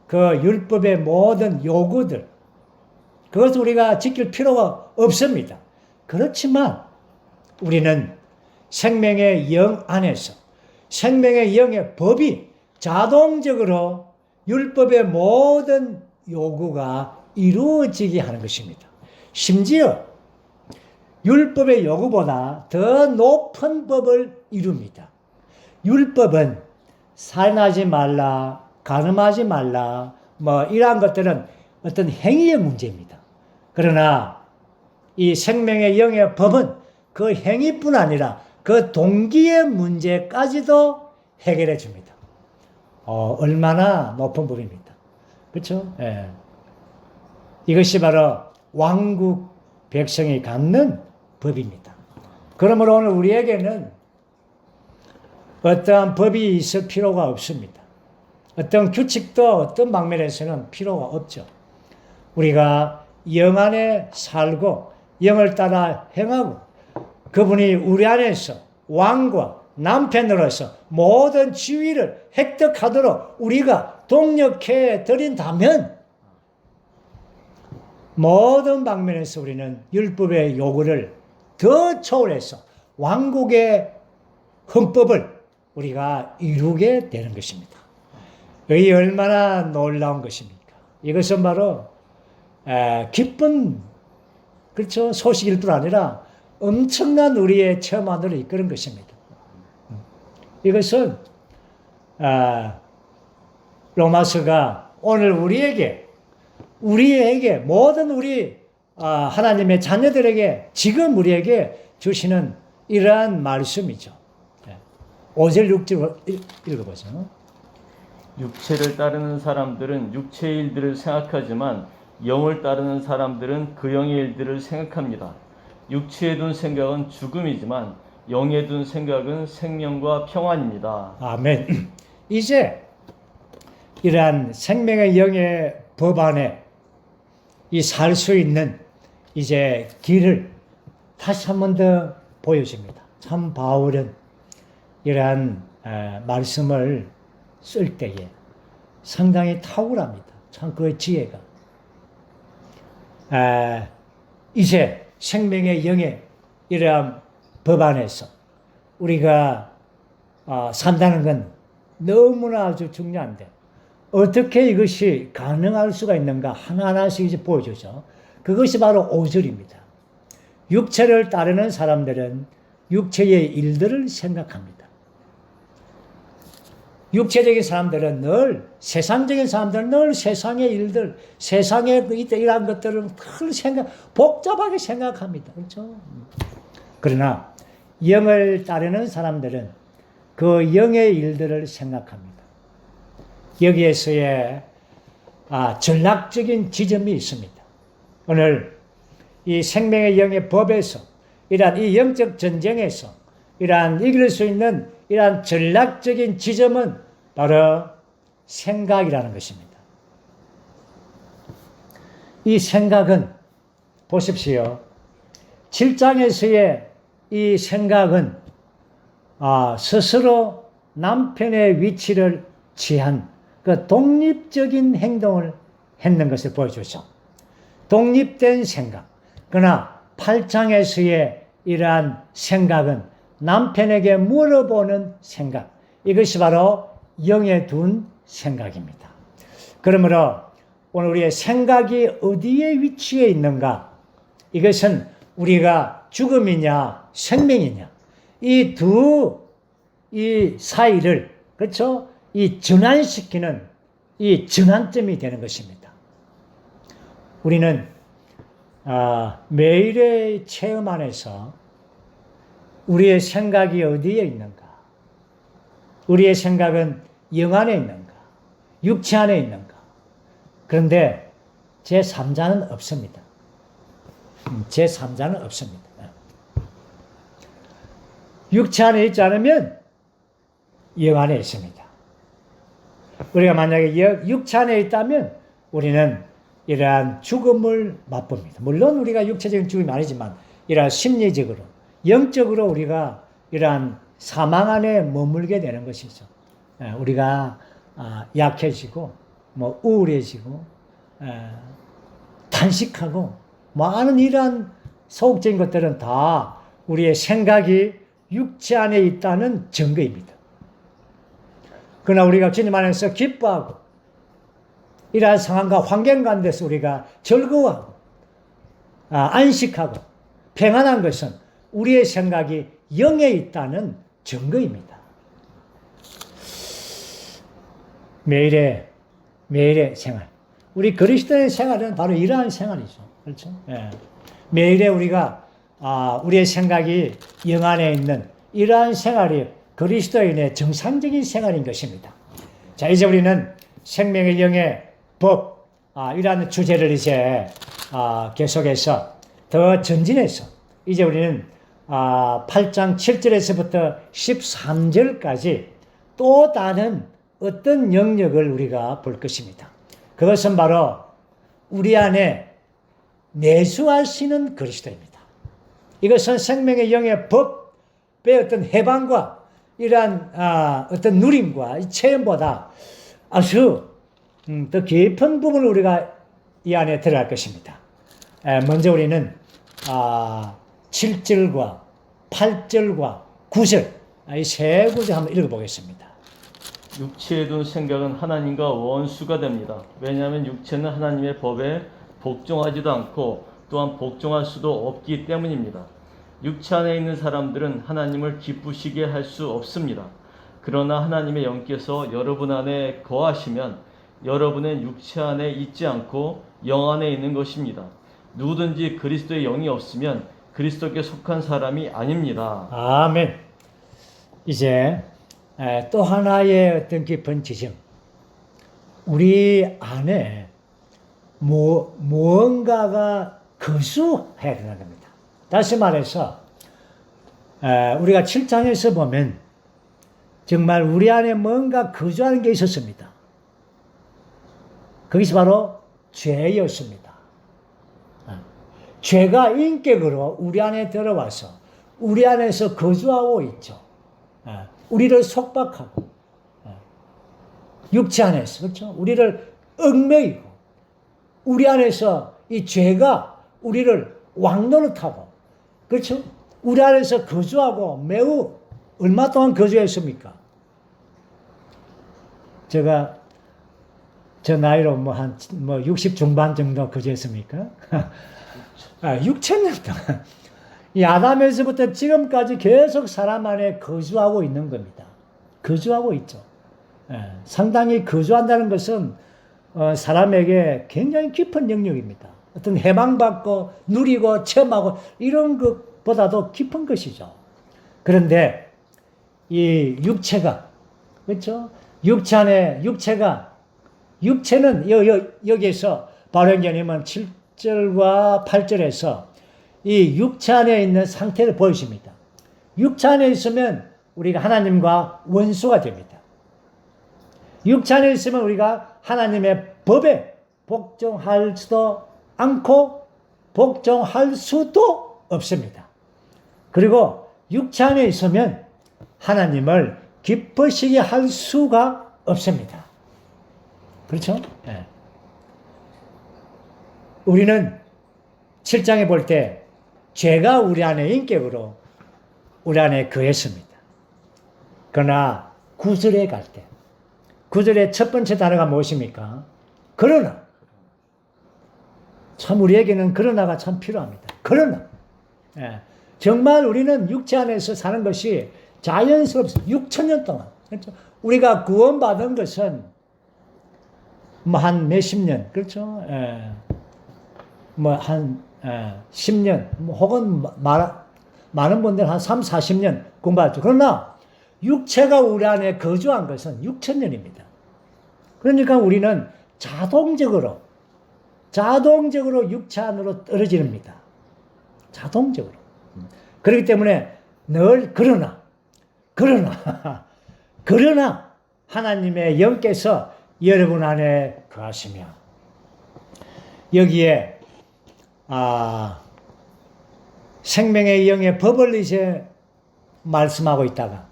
그 율법의 모든 요구들, 그것을 우리가 지킬 필요가 없습니다. 그렇지만 우리는 생명의 영 안에서 생명의 영의 법이 자동적으로 율법의 모든 요구가 이루어지게 하는 것입니다. 심지어 율법의 요구보다 더 높은 법을 이룹니다. 율법은 살인하지 말라, 간음하지 말라, 이러한 것들은 어떤 행위의 문제입니다. 그러나 이 생명의 영의 법은 그 행위뿐 아니라 그 동기의 문제까지도 해결해 줍니다. 얼마나 높은 법입니다. 그렇죠? 예. 이것이 바로 왕국 백성이 갖는 법입니다. 그러므로 오늘 우리에게는 어떠한 법이 있을 필요가 없습니다. 어떤 규칙도 어떤 방면에서는 필요가 없죠. 우리가 영 안에 살고 영을 따라 행하고 그분이 우리 안에서 왕과 남편으로서 모든 지위를 획득하도록 우리가 동력해 드린다면 모든 방면에서 우리는 율법의 요구를 더 초월해서 왕국의 헌법을 우리가 이루게 되는 것입니다. 이 얼마나 놀라운 것입니까? 이것은 바로 기쁜, 그렇죠, 소식일 뿐 아니라 엄청난 우리의 체험 안으로 이끄는 것입니다. 이것은 로마서가 오늘 우리에게 모든 우리 하나님의 자녀들에게 지금 우리에게 주시는 이러한 말씀이죠. 5절 6절 읽어보죠. 육체를 따르는 사람들은 육체의 일들을 생각하지만 영을 따르는 사람들은 그 영의 일들을 생각합니다. 육체에 둔 생각은 죽음이지만 영에 둔 생각은 생명과 평안입니다. 아멘. 이제 이러한 생명의 영의 법 안에 이 살 수 있는 이제 길을 다시 한 번 더 보여줍니다. 참 바울은 이러한 말씀을 쓸 때에 상당히 탁월합니다. 참 그 지혜가. 이제 생명의 영의 이러한 법 안에서 우리가 산다는 건 너무나 아주 중요한데 어떻게 이것이 가능할 수가 있는가 하나하나씩 이제 보여주죠. 그것이 바로 5절입니다. 육체를 따르는 사람들은 육체의 일들을 생각합니다. 육체적인 사람들은 늘, 세상적인 사람들은 늘 세상의 일들, 세상의 이러한 것들을 늘 복잡하게 생각합니다. 그렇죠? 그러나 영을 따르는 사람들은 그 영의 일들을 생각합니다. 여기에서의 전략적인 지점이 있습니다. 오늘 이 생명의 영의 법에서 이러한 이 영적 전쟁에서 이러한 이길 수 있는 이러한 전략적인 지점은 바로 생각이라는 것입니다. 이 생각은 보십시오. 7장에서의 이 생각은 스스로 남편의 위치를 취한 그 독립적인 행동을 했는 것을 보여주죠. 독립된 생각. 그러나 8장에서의 이러한 생각은 남편에게 물어보는 생각. 이것이 바로 영에 둔 생각입니다. 그러므로 오늘 우리의 생각이 어디에 위치해 있는가? 이것은 우리가 죽음이냐 생명이냐 이 사이를 그렇죠? 이 전환시키는 이 전환점이 되는 것입니다. 우리는 매일의 체험 안에서 우리의 생각이 어디에 있는가? 우리의 생각은 영 안에 있는가? 육체 안에 있는가? 그런데 제3자는 없습니다. 제3자는 없습니다. 육체 안에 있지 않으면 영 안에 있습니다. 우리가 만약에 육체 안에 있다면 우리는 이러한 죽음을 맛봅니다. 물론 우리가 육체적인 죽음이 아니지만 이러한 심리적으로, 영적으로 우리가 이러한 사망 안에 머물게 되는 것이죠. 우리가 약해지고 우울해지고 단식하고 많은 이러한 소극적인 것들은 다 우리의 생각이 육체 안에 있다는 증거입니다. 그러나 우리가 주님 안에서 기뻐하고 이러한 상황과 환경 가운데서 우리가 즐거워하고 안식하고 평안한 것은 우리의 생각이 영에 있다는 증거입니다. 매일의 생활. 우리 그리스도의 생활은 바로 이러한 생활이죠. 그렇죠? 예. 매일에 우리가 우리의 생각이 영 안에 있는 이러한 생활이 그리스도인의 정상적인 생활인 것입니다. 자, 이제 우리는 생명의 영의 법, 이러한 주제를 이제 계속해서 더 전진해서 이제 우리는 8장 7절에서부터 13절까지 또 다른 어떤 영역을 우리가 볼 것입니다. 그것은 바로 우리 안에 내수하시는 그리스도입니다. 이것은 생명의 영의 법의 어떤 해방과 이러한 어떤 누림과 체험보다 아주 더 깊은 부분을 우리가 이 안에 들어갈 것입니다. 먼저 우리는 7절과 8절과 9절 이 세 구절 한번 읽어보겠습니다. 육체에 둔 생각은 하나님과 원수가 됩니다. 왜냐하면 육체는 하나님의 법에 복종하지도 않고 또한 복종할 수도 없기 때문입니다. 육체 안에 있는 사람들은 하나님을 기쁘시게 할 수 없습니다. 그러나 하나님의 영께서 여러분 안에 거하시면 여러분은 육체 안에 있지 않고 영 안에 있는 것입니다. 누구든지 그리스도의 영이 없으면 그리스도께 속한 사람이 아닙니다. 아멘. 이제 또 하나의 어떤 깊은 지점. 우리 안에 무언가가 거수해야 되는 겁니다. 다시 말해서 우리가 7장에서 보면 정말 우리 안에 뭔가 거주하는 게 있었습니다. 그것이 바로 죄였습니다. 죄가 인격으로 우리 안에 들어와서 우리 안에서 거주하고 있죠. 우리를 속박하고 육체 안에서 그렇죠? 우리를 얽매이고 우리 안에서 이 죄가 우리를 왕노릇하고 그렇죠? 우리 안에서 거주하고 매우 얼마 동안 거주했습니까? 제가 저 나이로 한 60 중반 정도 거주했습니까? 6,000년 동안 이 아담에서부터 지금까지 계속 사람 안에 거주하고 있는 겁니다. 거주하고 있죠. 상당히 거주한다는 것은 사람에게 굉장히 깊은 영역입니다. 어떤 해방받고 누리고 체험하고 이런 것보다도 깊은 것이죠. 그런데 이 육체가 그렇죠? 육체는 여기에서 바울행전이면 7절과 8절에서 이 육체 안에 있는 상태를 보여줍니다. 육체 안에 있으면 우리가 하나님과 원수가 됩니다. 육체 안에 있으면 우리가 하나님의 법에 복종할 수도 않고 복종할 수도 없습니다. 그리고 육체 안에 있으면 하나님을 기쁘시게 할 수가 없습니다. 그렇죠? 네. 우리는 7장에 볼 때 죄가 우리 안에 인격으로 우리 안에 거했습니다. 그러나 9절에 갈 때 9절의 첫 번째 단어가 무엇입니까? 그러나. 참 우리에게는 그러나가 참 필요합니다. 그러나. 정말 우리는 육체 안에서 사는 것이 자연스럽습니다. 6,000년 동안. 그렇죠? 우리가 구원받은 것은 한 몇십 년, 그렇죠? 한 10년, 혹은 많은 분들은 한 3, 40년 공부하죠. 그러나 육체가 우리 안에 거주한 것은 6,000년입니다. 그러니까 우리는 자동적으로 육체 안으로 떨어집니다. 자동적으로. 그렇기 때문에 늘 그러나 하나님의 영께서 여러분 안에 거하시며 여기에 생명의 영의 법을 이제 말씀하고 있다가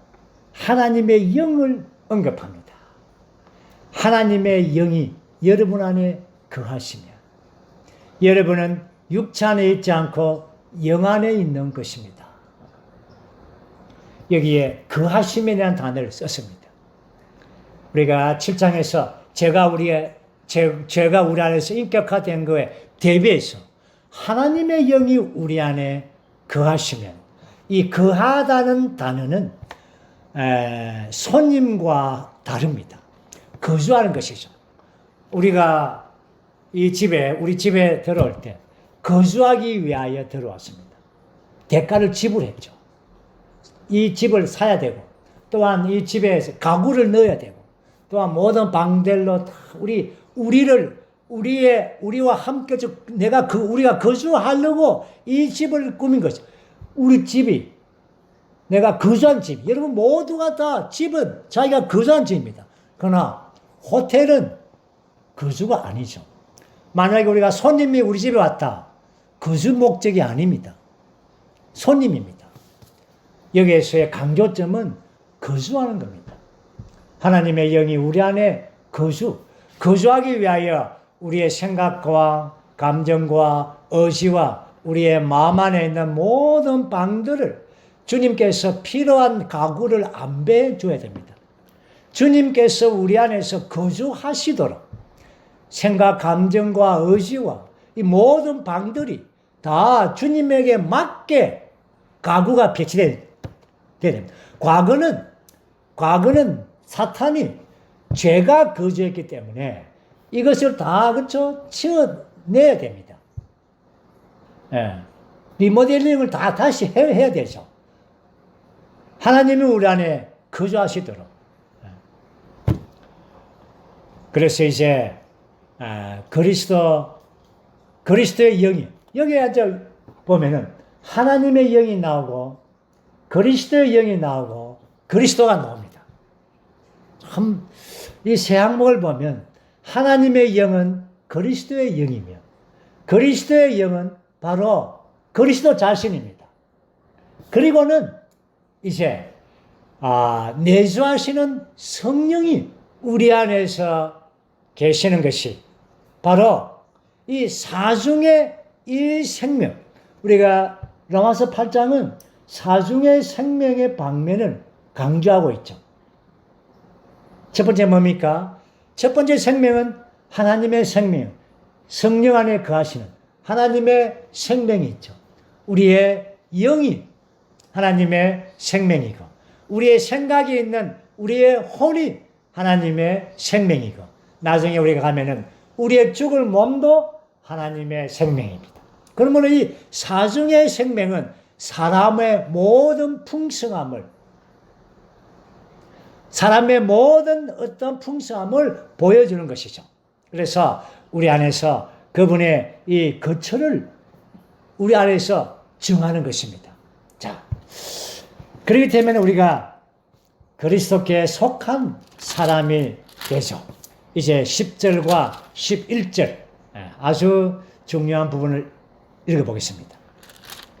하나님의 영을 언급합니다. 하나님의 영이 여러분 안에 거하시며 여러분은 육체 안에 있지 않고 영 안에 있는 것입니다. 여기에 거하심에 대한 단어를 썼습니다. 우리가 7장에서 죄가 우리 안에서 인격화된 거에 대비해서 하나님의 영이 우리 안에 거하시면 이 거하다는 단어는 손님과 다릅니다. 거주하는 것이죠. 우리가 우리 집에 들어올 때 거주하기 위하여 들어왔습니다. 대가를 지불했죠. 이 집을 사야 되고 또한 이 집에 가구를 넣어야 되고 또한 모든 방들로 다 우리와 함께 우리가 거주하려고 이 집을 꾸민 것이죠. 우리 집이 내가 거주한 집. 여러분 모두가 다 집은 자기가 거주한 집입니다. 그러나 호텔은 거주가 아니죠. 만약에 우리가 손님이 우리 집에 왔다. 거주 목적이 아닙니다. 손님입니다. 여기에서의 강조점은 거주하는 겁니다. 하나님의 영이 우리 안에 거주하기 위하여 우리의 생각과 감정과 의지와 우리의 마음 안에 있는 모든 방들을 주님께서 필요한 가구를 안배해 줘야 됩니다. 주님께서 우리 안에서 거주하시도록 생각, 감정과 의지와 이 모든 방들이 다 주님에게 맞게 가구가 배치돼야 됩니다. 과거는 사탄이 죄가 거주했기 때문에 이것을 다 그렇죠 치워내야 됩니다. 리모델링을 다 다시 해야 되죠. 하나님이 우리 안에 거주하시도록. 그래서 이제 그리스도의 영이 여기에 앉아 보면은 하나님의 영이 나오고 그리스도의 영이 나오고 그리스도가 나옵니다. 참 이 세 항목을 보면 하나님의 영은 그리스도의 영이며 그리스도의 영은 바로 그리스도 자신입니다. 그리고는 이제 내주하시는 성령이 우리 안에서 계시는 것이 바로 이 사중의 이 생명, 우리가 로마서 8장은 사중의 생명의 방면을 강조하고 있죠. 첫 번째 뭡니까? 첫 번째 생명은 하나님의 생명, 성령 안에 거하시는 하나님의 생명이 있죠. 우리의 영이 하나님의 생명이고 우리의 생각이 있는 우리의 혼이 하나님의 생명이고 나중에 우리가 가면은 우리의 죽을 몸도 하나님의 생명입니다. 그러므로 이 사중의 생명은 사람의 모든 풍성함을 사람의 모든 어떤 풍성함을 보여주는 것이죠. 그래서 우리 안에서 그분의 이 거처를 우리 안에서 증하는 것입니다. 자, 그렇기 때문에 우리가 그리스도께 속한 사람이 되죠. 이제 10절과 11절 아주 중요한 부분을 읽어보겠습니다.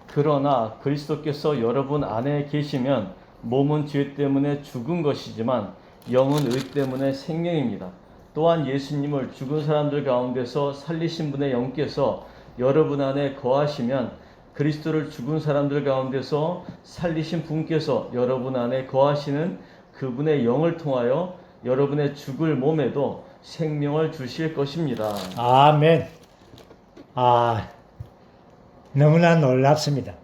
그러나 그리스도께서 여러분 안에 계시면 몸은 죄 때문에 죽은 것이지만 영은 의 때문에 생명입니다. 또한 예수님을 죽은 사람들 가운데서 살리신 분의 영께서 여러분 안에 거하시면 그리스도를 죽은 사람들 가운데서 살리신 분께서 여러분 안에 거하시는 그분의 영을 통하여 여러분의 죽을 몸에도 생명을 주실 것입니다. 아멘. 너무나 놀랍습니다.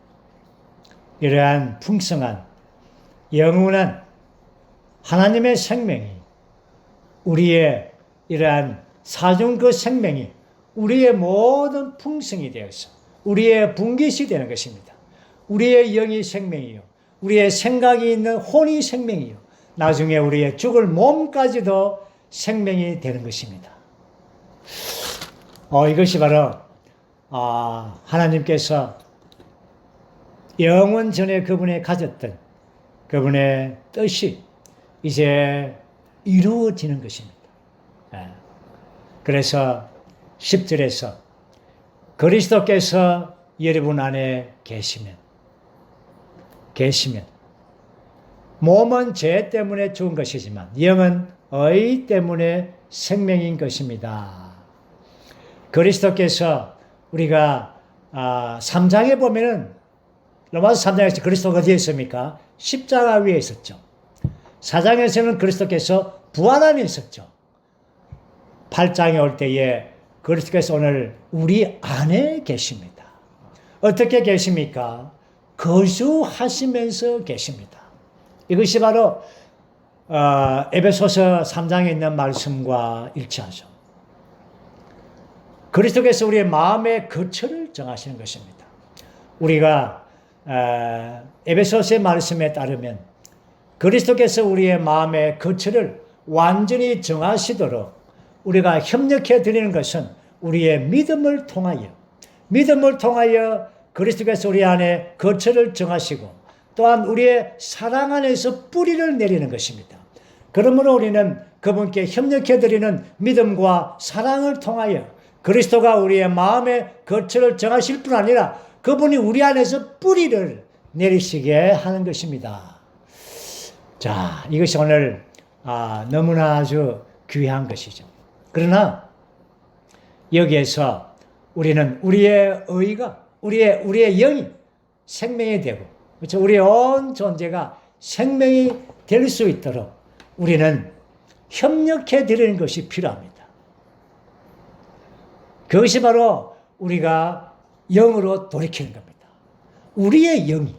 이러한 풍성한 영원한 하나님의 생명이 우리의 이러한 사중 그 생명이 우리의 모든 풍성이 되어서 우리의 분깃이 되는 것입니다. 우리의 영이 생명이요. 우리의 생각이 있는 혼이 생명이요. 나중에 우리의 죽을 몸까지도 생명이 되는 것입니다. 이것이 바로 하나님께서 영원 전에 그분이 가졌던 그분의 뜻이 이제 이루어지는 것입니다. 그래서 10절에서 그리스도께서 여러분 안에 계시면 몸은 죄 때문에 죽은 것이지만 영은 의 때문에 생명인 것입니다. 그리스도께서 우리가 3장에 보면은 로마서 3장에서 그리스도가 어디에 있습니까? 십자가 위에 있었죠. 4장에서는 그리스도께서 부활 안에 있었죠. 8장에 올 때에 그리스도께서 오늘 우리 안에 계십니다. 어떻게 계십니까? 거주하시면서 계십니다. 이것이 바로 에베소서 3장에 있는 말씀과 일치하죠. 그리스도께서 우리의 마음의 거처를 정하시는 것입니다. 우리가 에베소서의 말씀에 따르면 그리스도께서 우리의 마음의 거처를 완전히 정하시도록 우리가 협력해 드리는 것은 우리의 믿음을 통하여 그리스도께서 우리 안에 거처를 정하시고 또한 우리의 사랑 안에서 뿌리를 내리는 것입니다. 그러므로 우리는 그분께 협력해 드리는 믿음과 사랑을 통하여 그리스도가 우리의 마음의 거처를 정하실 뿐 아니라 그분이 우리 안에서 뿌리를 내리시게 하는 것입니다. 자, 이것이 오늘 너무나 아주 귀한 것이죠. 그러나 여기에서 우리는 우리의 의가 우리의 영이 생명이 되고 그렇죠? 우리의 온 존재가 생명이 될 수 있도록 우리는 협력해 드리는 것이 필요합니다. 그것이 바로 우리가 영으로 돌이키는 겁니다. 우리의 영이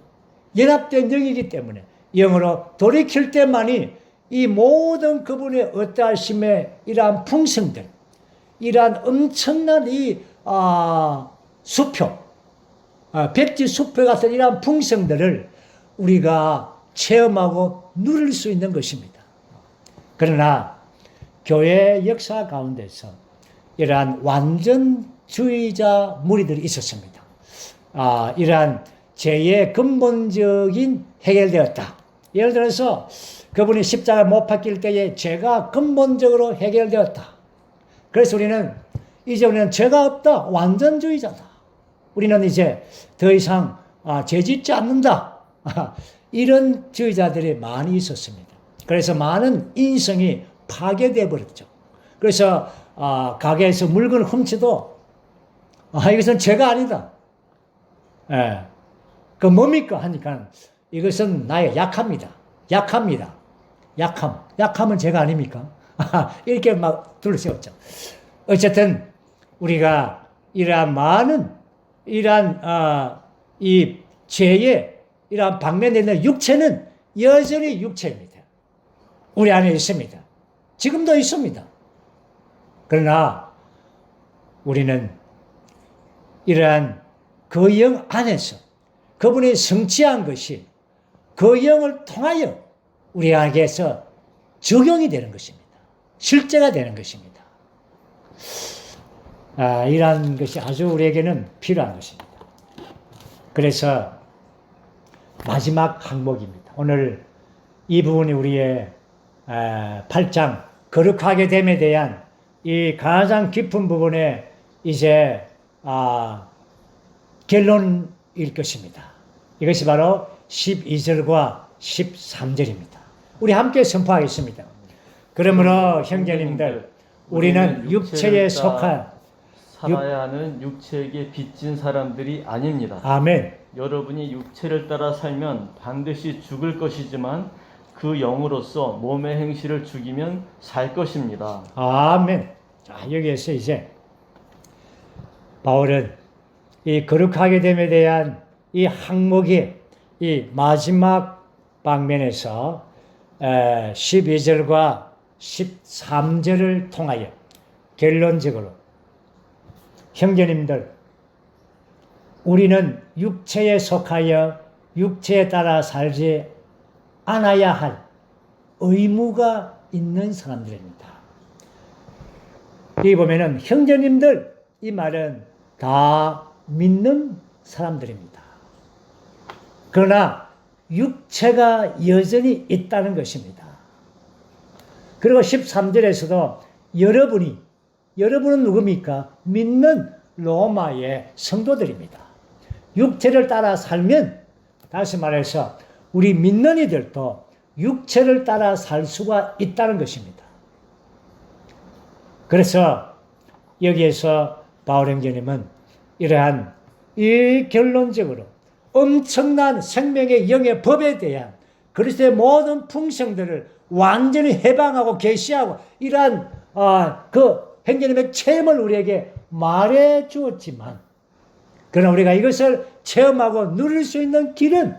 연합된 영이기 때문에 영으로 돌이킬 때만이 이 모든 그분의 어떠하심의 이러한 풍성들, 이러한 엄청난 이 수표, 백지 수표 같은 이러한 풍성들을 우리가 체험하고 누릴 수 있는 것입니다. 그러나 교회 역사 가운데서 이러한 완전주의자 무리들이 있었습니다. 이러한 죄의 근본적인 해결되었다. 예를 들어서 그분이 십자가에 못 박힐 때에 죄가 근본적으로 해결되었다. 그래서 우리는 죄가 없다. 완전주의자다. 우리는 이제 더 이상 죄 짓지 않는다. 이런 주의자들이 많이 있었습니다. 그래서 많은 인성이 파괴되어 버렸죠. 그래서 가게에서 물건을 훔쳐도 이것은 죄가 아니다. 예. 그 뭡니까 하니까 이것은 나의 약함이다. 약함은 죄가 아닙니까? 이렇게 막 둘러세웠죠. 어쨌든 우리가 이러한 많은 이 죄의 이러한 방면에 있는 육체는 여전히 육체입니다. 우리 안에 있습니다. 지금도 있습니다. 그러나 우리는 이러한 그 영 안에서 그분이 성취한 것이 그 영을 통하여 우리에게서 적용이 되는 것입니다. 실제가 되는 것입니다. 이러한 것이 아주 우리에게는 필요한 것입니다. 그래서 마지막 항목입니다. 오늘 이 부분이 우리의 8장 거룩하게 됨에 대한 이 가장 깊은 부분에 이제 결론일 것입니다. 이것이 바로 12절과 13절입니다. 우리 함께 선포하겠습니다. 그러므로 형제님들 우리는 육체에 속한 살아야 하는 육체에게 빚진 사람들이 아닙니다. 아멘. 여러분이 육체를 따라 살면 반드시 죽을 것이지만 그 영으로서 몸의 행실을 죽이면 살 것입니다. 아멘. 자, 여기에서 이제 바울은 이 거룩하게 됨에 대한 이 항목이 이 마지막 방면에서 12절과 13절을 통하여 결론적으로 형제님들 우리는 육체에 속하여 육체에 따라 살지 않아야 할 의무가 있는 사람들입니다. 여기 보면은 형제님들 이 말은 다 믿는 사람들입니다. 그러나 육체가 여전히 있다는 것입니다. 그리고 13절에서도 여러분은 누굽니까? 믿는 로마의 성도들입니다. 육체를 따라 살면 다시 말해서 우리 믿는 이들도 육체를 따라 살 수가 있다는 것입니다. 그래서 여기에서 바울 형제님은 이러한 이 결론적으로 엄청난 생명의 영의 법에 대한 그리스도의 모든 풍성들을 완전히 해방하고 계시하고 이러한 그 형제님의 체험을 우리에게 말해 주었지만 그러나 우리가 이것을 체험하고 누릴 수 있는 길은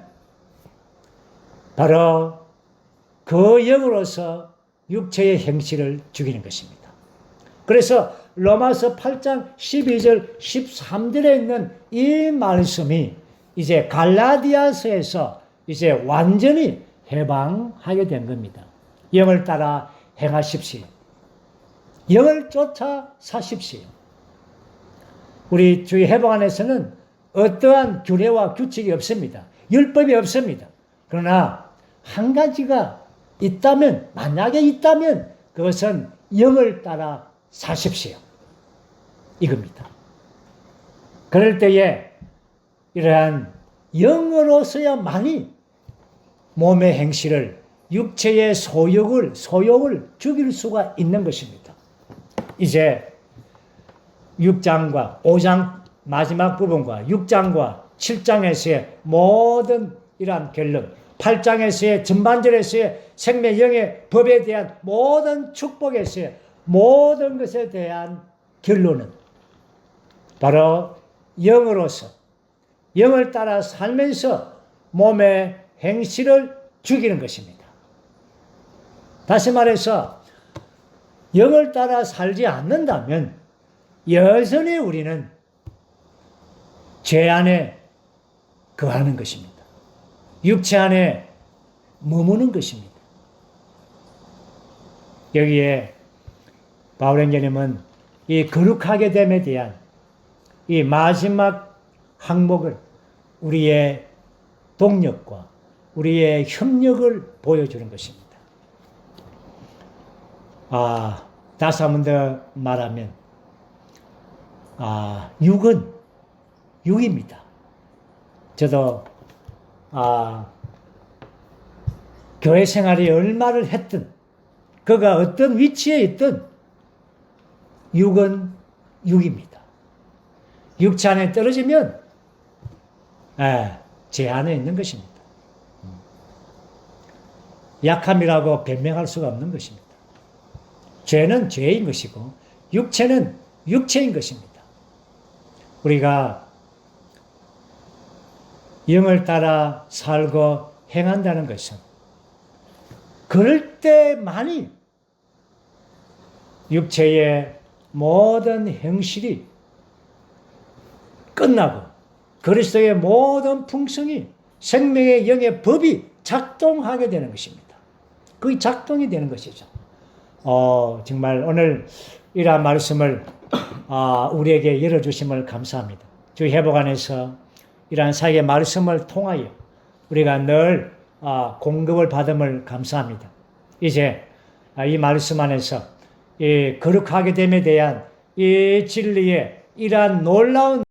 바로 그 영으로서 육체의 행실을 죽이는 것입니다. 그래서 로마서 8장 12절 13절에 있는 이 말씀이 이제 갈라디아서에서 이제 완전히 해방하게 된 겁니다. 영을 따라 행하십시오. 영을 쫓아 사십시오. 우리 주의 해방 안에서는 어떠한 규례와 규칙이 없습니다. 율법이 없습니다. 그러나 한 가지가 있다면, 만약에 있다면 그것은 영을 따라 사십시오. 이겁니다. 그럴 때에 이러한 영으로서야만이 몸의 행실을 육체의 소욕을 죽일 수가 있는 것입니다. 이제 6장과 5장 마지막 부분과 6장과 7장에서의 모든 이러한 결론, 8장에서의 전반절에서의 생명 영의 법에 대한 모든 축복에서의 모든 것에 대한 결론은 바로 영으로서 영을 따라 살면서 몸의 행실을 죽이는 것입니다. 다시 말해서 영을 따라 살지 않는다면 여전히 우리는 죄 안에 거하는 것입니다. 육체 안에 머무는 것입니다. 여기에 바울 형제님은 이 거룩하게 됨에 대한 이 마지막 항목을 우리의 동력과 우리의 협력을 보여주는 것입니다. 다시 한 번 더 말하면, 육은 육입니다. 저도, 교회 생활이 얼마를 했든, 그가 어떤 위치에 있든, 육은 육입니다. 육체 안에 떨어지면, 제 안에 있는 것입니다. 약함이라고 변명할 수가 없는 것입니다. 죄는 죄인 것이고, 육체는 육체인 것입니다. 우리가 영을 따라 살고 행한다는 것은 그럴 때만이 육체의 모든 형실이 끝나고 그리스도의 모든 풍성이 생명의 영의 법이 작동하게 되는 것입니다. 그게 작동이 되는 것이죠. 정말 오늘 이러한 말씀을 우리에게 열어주심을 감사합니다. 주 회복 안에서 이러한 사역의 말씀을 통하여 우리가 늘 공급을 받음을 감사합니다. 이제 이 말씀 안에서 이 거룩하게 됨에 대한 이 진리의 이러한 놀라운